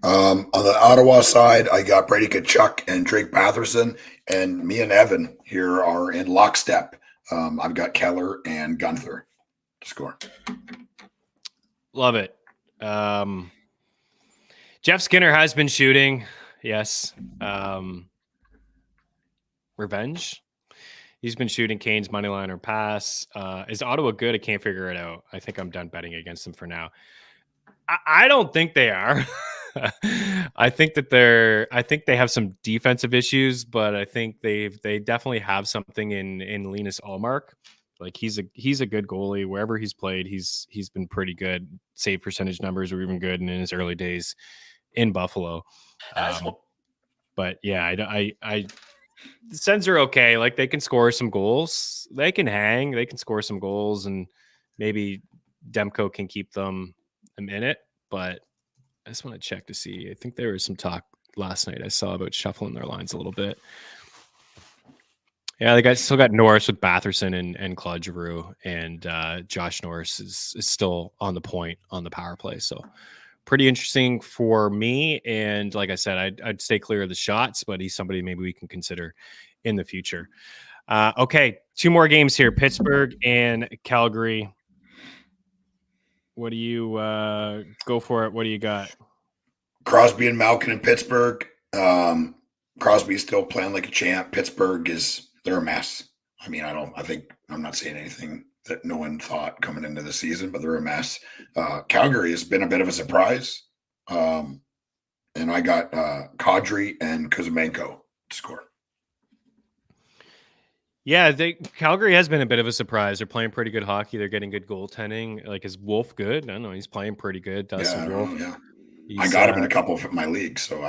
On the Ottawa side, I got Brady Tkachuk and Drake Batherson, and me and Evan here are in lockstep. I've got Keller and Guenther to score. Love it. Jeff Skinner has been shooting. Yes. Revenge. He's been shooting Kane's money line or pass. Is Ottawa good? I can't figure it out. I think I'm done betting against them for now. I don't think they are. I think they have some defensive issues, but I think they definitely have something in Linus Ullmark. Like he's a good goalie. Wherever he's played, he's been pretty good. Save percentage numbers were even good in his early days in Buffalo. But yeah, the Sens are okay. Like they can score some goals. They can hang. They can score some goals, and maybe Demko can keep them in it. But I just want to check to see. I think there was some talk last night I saw about shuffling their lines a little bit. Yeah, they still got Norris with Batherson and Claude Giroux, and Josh Norris is still on the point on the power play. So pretty interesting for me. And like I said, I'd stay clear of the shots, but he's somebody maybe we can consider in the future. Okay, 2 more games here: Pittsburgh and Calgary. What do you go for it? What do you got? Crosby and Malkin in Pittsburgh. Crosby's still playing like a champ. Pittsburgh they're a mess. I mean, I'm not saying anything that no one thought coming into the season, but they're a mess. Calgary has been a bit of a surprise. And I got Kadri and Kuzmenko to score. Yeah, Calgary has been a bit of a surprise. They're playing pretty good hockey. They're getting good goaltending. Like, is Wolf good? I don't know. He's playing pretty good. Wolf. Yeah. I got him in a couple of my leagues, so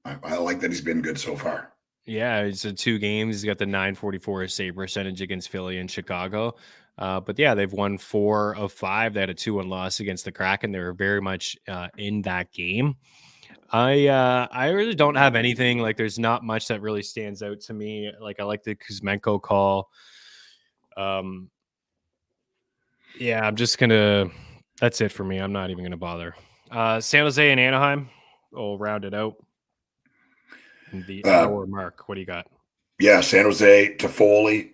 I like that he's been good so far. Yeah, it's 2 games. He's got the 944 save percentage against Philly and Chicago. But yeah, they've won 4 of 5. They had a 2-1 loss against the Kraken. They were very much in that game. I really don't have anything. Like, there's not much that really stands out to me. Like, I like the Kuzmenko call. Yeah, I'm just gonna. That's it for me. I'm not even gonna bother. San Jose and Anaheim. We'll round it out. In the hour mark. What do you got? Yeah, San Jose. Toffoli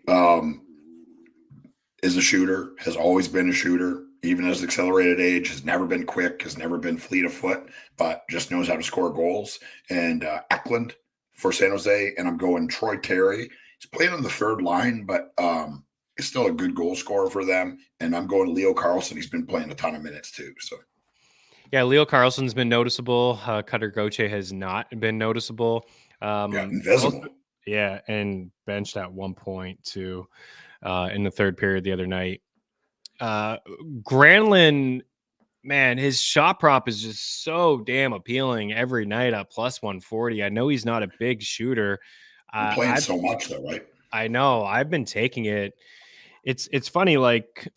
is a shooter. Has always been a shooter. Even at his accelerated age, has never been quick. Has never been fleet of foot, but just knows how to score goals. And Eklund for San Jose, and I'm going Troy Terry. He's playing on the third line, but is still a good goal scorer for them. And I'm going Leo Carlson. He's been playing a ton of minutes too. So, yeah, Leo Carlson's been noticeable. Cutter Gauthier has not been noticeable. invisible. Also, yeah, and benched at 1 point too in the third period the other night. Granlund, man, his shot prop is just so damn appealing every night at plus 140. I know he's not a big shooter. We're playing so much though, right? I know. I've been taking it. It's funny, like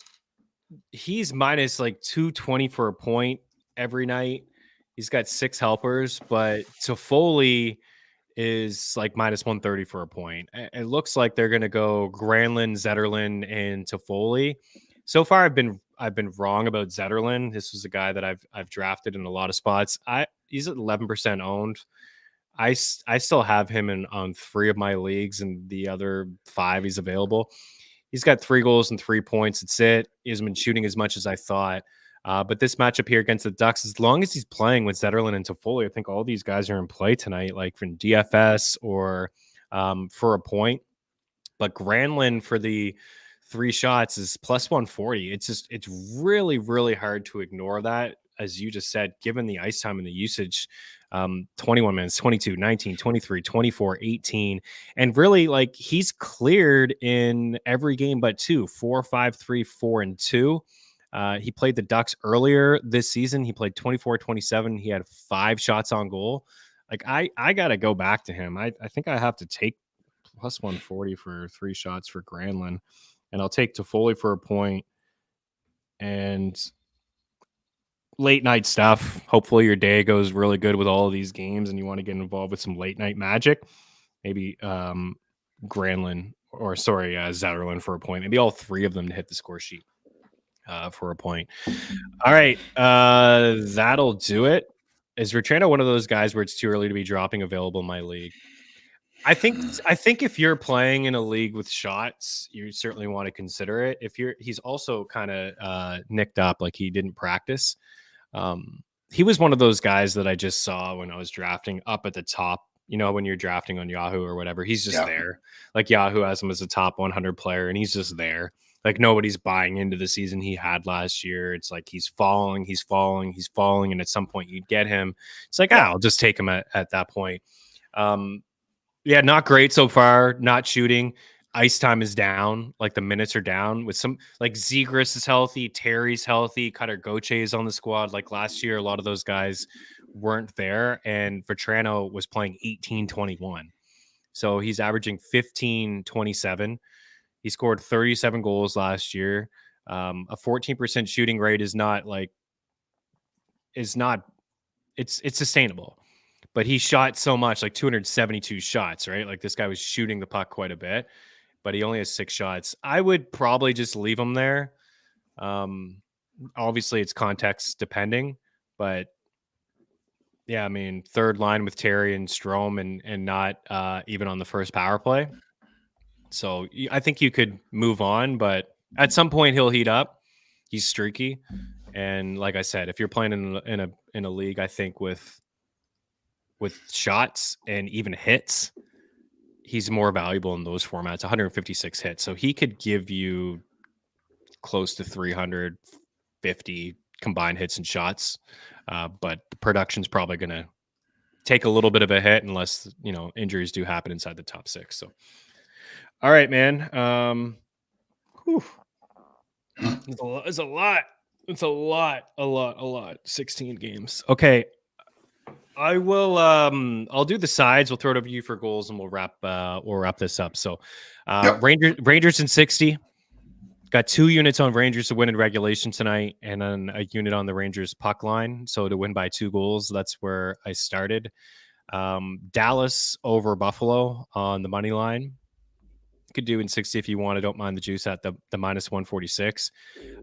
he's minus like 220 for a point every night. He's got 6 helpers, but Toffoli is like minus 130 for a point. It looks like they're gonna go Granlund, Zetterlund, and Toffoli. So far, I've been wrong about Zetterlund. This was a guy that I've drafted in a lot of spots. He's at 11% owned. I still have him on 3 of my leagues, and the other 5 he's available. He's got 3 goals and 3 points. That's it. He hasn't been shooting as much as I thought. But this matchup here against the Ducks, as long as he's playing with Zetterlund and Toffoli, I think all these guys are in play tonight, like from DFS or for a point. But Granlund for the 3 shots is plus 140. It's really, really hard to ignore that. As you just said, given the ice time and the usage, 21 minutes, 22, 19, 23, 24, 18. And really, like, he's cleared in every game but 2, 4, 5, 3, 4, and 2. He played the Ducks earlier this season. He played 24, 27. He had 5 shots on goal. Like, I got to go back to him. I think I have to take plus 140 for 3 shots for Granlund. And I'll take Toffoli for a point. And late night stuff. Hopefully your day goes really good with all of these games and you want to get involved with some late night magic. Maybe Zetterlund for a point. Maybe all 3 of them to hit the score sheet for a point. All right. That'll do it. Is Vetrano one of those guys where it's too early to be dropping available in my league? I think if you're playing in a league with shots, you certainly want to consider it. He's also kind of nicked up, like he didn't practice. He was one of those guys that I just saw when I was drafting up at the top. You know, when you're drafting on Yahoo or whatever, he's just there. Like Yahoo has him as a top 100 player, and he's just there. Like nobody's buying into the season he had last year. It's like he's falling, and at some point you'd get him. It's like, I'll just take him at that point. Yeah, not great so far. Not shooting. Ice time is down. Like the minutes are down. With some, like Zegras is healthy, Terry's healthy, Cutter Gauthier is on the squad. Like last year, a lot of those guys weren't there, and Vetrano was playing 18-21. So he's averaging 15-27. He scored 37 goals last year. A 14% shooting rate is not like it's sustainable. But he shot so much, like 272 shots, right? Like this guy was shooting the puck quite a bit, but he only has 6 shots. I would probably just leave him there. Obviously, it's context depending, but yeah, I mean, third line with Terry and Strome and not even on the first power play. So I think you could move on, but at some point he'll heat up. He's streaky, and like I said, if you're playing in a league, I think with shots and even hits, he's more valuable in those formats. 156 hits, so he could give you close to 350 combined hits and shots, but the production's probably going to take a little bit of a hit unless injuries do happen inside the top 6. So all right, man. It's a lot. It's a lot. 16 games. Okay. I will I'll do the sides. We'll throw it over to you for goals and we'll wrap this up. So Rangers in 60. Got 2 units on Rangers to win in regulation tonight, and then a unit on the Rangers puck line. So to win by 2 goals, that's where I started. Dallas over Buffalo on the money line. Could do in 60 if you want. I don't mind the juice at the minus 146.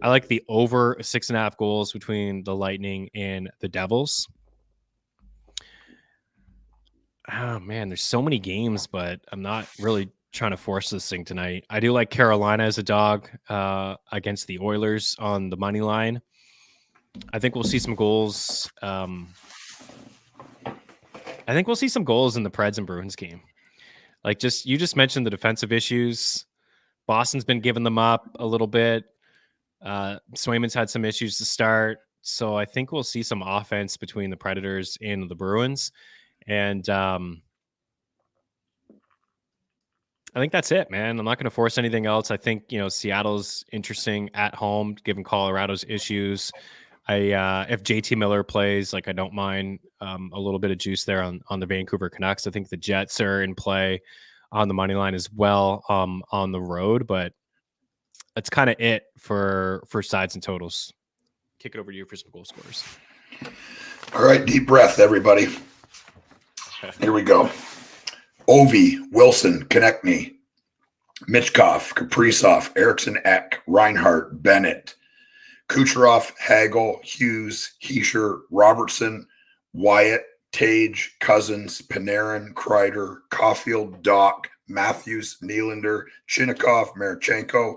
I like the over 6.5 goals between the Lightning and the Devils. Oh man, there's so many games, but I'm not really trying to force this thing tonight. I do like Carolina as a dog against the Oilers on the money line. I think we'll see some goals. I think we'll see some goals in the Preds and Bruins game. Like you just mentioned the defensive issues. Boston's been giving them up a little bit. Swayman's had some issues to start. So I think we'll see some offense between the Predators and the Bruins. And I think that's it, man. I'm not going to force anything else. I think, Seattle's interesting at home, given Colorado's issues. If JT Miller plays, I don't mind a little bit of juice there on the Vancouver Canucks. I think the Jets are in play on the money line as well on the road, but that's kind of it for sides and totals. Kick it over to you for some goal scorers. All right, deep breath, everybody. Here we go. Ovi, Wilson, Konechny, Michkov, Kaprizov, Eriksson, Ek, Reinhart, Bennett, Kucherov, Hagel, Hughes, Heischer, Robertson, Wyatt, Tage, Cousins, Panarin, Kreider, Caulfield, Doc, Matthews, Nylander, Chinnikov, Marchenko,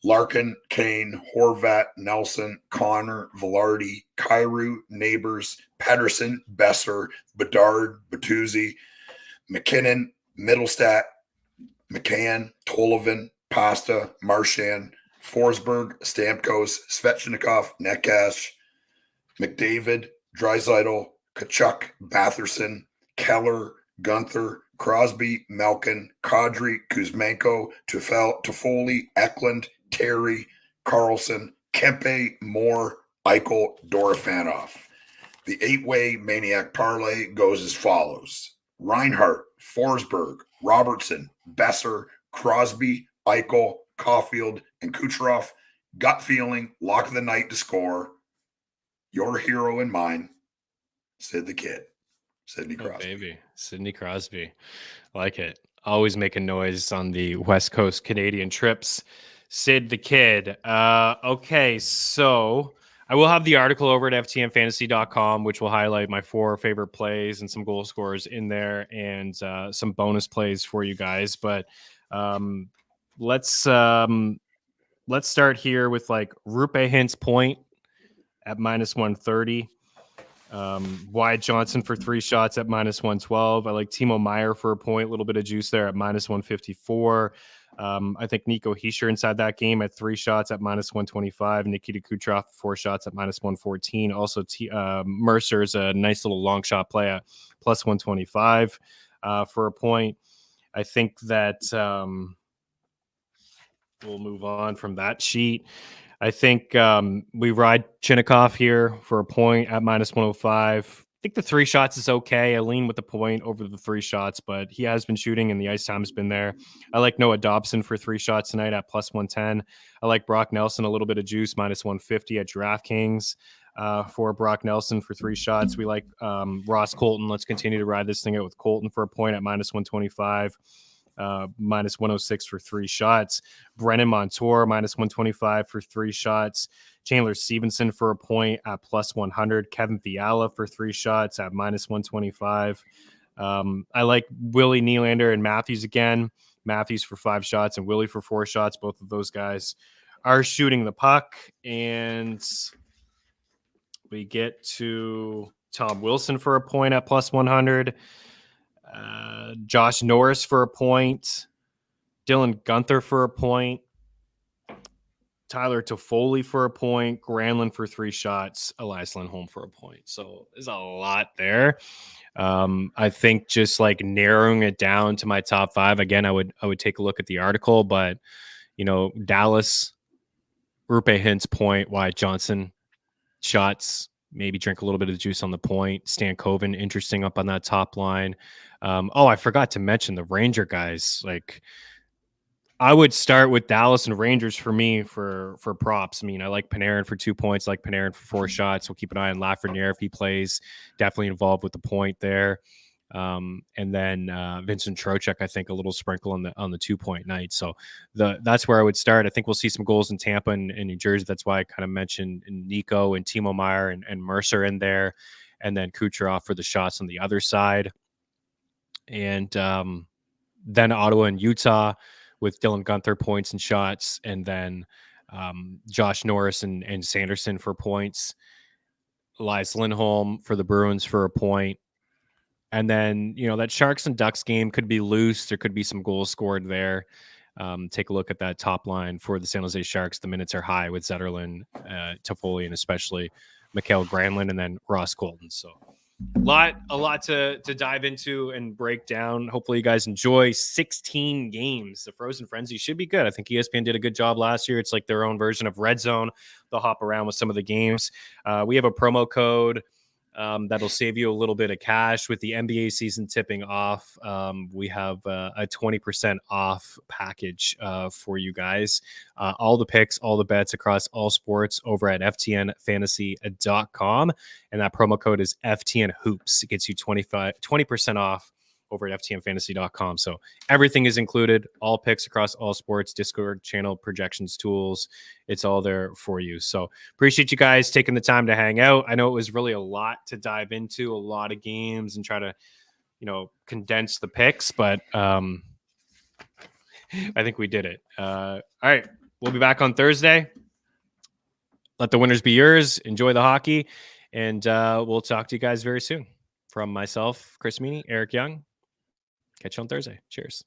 Larkin, Kane, Horvat, Nelson, Connor, Velarde, Kyrou, Neighbors, Pedersen, Besser, Bedard, Bertuzzi, McKinnon, Middlestat, McCann, Tollivan, Pasta, Marchand, Forsberg, Stamkos, Svechnikov, Nekash, McDavid, Draisaitl, Kachuk, Batherson, Keller, Gunther, Crosby, Malkin, Kadri, Kuzmenko, Toffoli, Eklund, Terry, Carlson, Kempe, Moore, Eichel, Dorofanov. The 8-way Maniac Parlay goes as follows. Reinhart, Forsberg, Robertson, Besser, Crosby, Eichel, Caulfield, and Kucherov. Gut feeling, lock of the night to score. Your hero and mine, Sid the Kid. Sidney Crosby. Oh, baby. Sidney Crosby. I like it. Always making noise on the West Coast Canadian trips. Sid the Kid. Okay, so I will have the article over at ftnfantasy.com, which will highlight my 4 favorite plays and some goal scorers in there and some bonus plays for you guys. But let's start here with Rupe Hintz point at minus 130. Wyatt Johnson for 3 shots at minus 112. I like Timo Meier for a point, a little bit of juice there at minus 154. I think Nico Hischier inside that game at 3 shots at minus 125. Nikita Kucherov 4 shots at minus 114. Also, Mercer's a nice little long shot play at plus 125 for a point. I think that we'll move on from that sheet. I think we ride Chinnikov here for a point at minus 105. I think the 3 shots is okay. I lean with the point over the 3 shots, but he has been shooting and the ice time has been there. I like Noah Dobson for 3 shots tonight at plus 110. I like Brock Nelson, a little bit of juice, minus 150 at DraftKings for Brock Nelson for 3 shots. We like Ross Colton. Let's continue to ride this thing out with Colton for a point at minus 125. Minus 106 for 3 shots. Brennan Montour minus 125 for 3 shots. Chandler Stevenson for a point at plus 100. Kevin Fiala for 3 shots at minus 125. I like Willie Nylander and Matthews again. Matthews for 5 shots and Willie for 4 shots. Both of those guys are shooting the puck. And we get to Tom Wilson for a point at plus 100. Josh Norris for a point. Dylan Gunther for a point. Tyler Toffoli for a point. Granlund for 3 shots. Elias Lindholm for a point. So there's a lot there. I think just narrowing it down to my top 5. Again, I would take a look at the article, but Dallas, Rupe Hintz point, Wyatt Johnson shots. Maybe drink a little bit of the juice on the point. Stan Coven, interesting up on that top line. I forgot to mention the Ranger guys. I would start with Dallas and Rangers for me for props. I mean, I like Panarin for 2 points, I like Panarin for 4 shots. We'll keep an eye on Lafreniere if he plays. Definitely involved with the point there. And then Vincent Trocheck, I think a little sprinkle on the 2 point night. So that's where I would start. I think we'll see some goals in Tampa and New Jersey. That's why I kind of mentioned Nico and Timo Meier and Mercer in there, and then Kucherov for the shots on the other side. And then Ottawa and Utah with Dylan Guenther points and shots, and then Josh Norris and Sanderson for points. Elias Lindholm for the Bruins for a point. And then, that Sharks and Ducks game could be loose. There could be some goals scored there. Take a look at that top line for the San Jose Sharks. The minutes are high with Zetterlund, Toffoli, and especially Mikael Granlund, and then Ross Colton. So a lot to dive into and break down. Hopefully you guys enjoy 16 games. The Frozen Frenzy should be good. I think ESPN did a good job last year. It's like their own version of Red Zone. They'll hop around with some of the games. We have a promo code that'll save you a little bit of cash with the NBA season tipping off. We have a 20% off package for you guys. All the picks, all the bets across all sports over at ftnfantasy.com. And that promo code is FTN Hoops. It gets you 20% off over at ftnfantasy.com. So everything is included, all picks across all sports, Discord channel, projections, tools. It's all there for you. So appreciate you guys taking the time to hang out. I know it was really a lot to dive into, a lot of games, and try to, condense the picks, but I think we did it. All right. We'll be back on Thursday. Let the winners be yours. Enjoy the hockey. And we'll talk to you guys very soon. From myself, Chris Meaney, Eric Young. Catch you on Thursday. Cheers.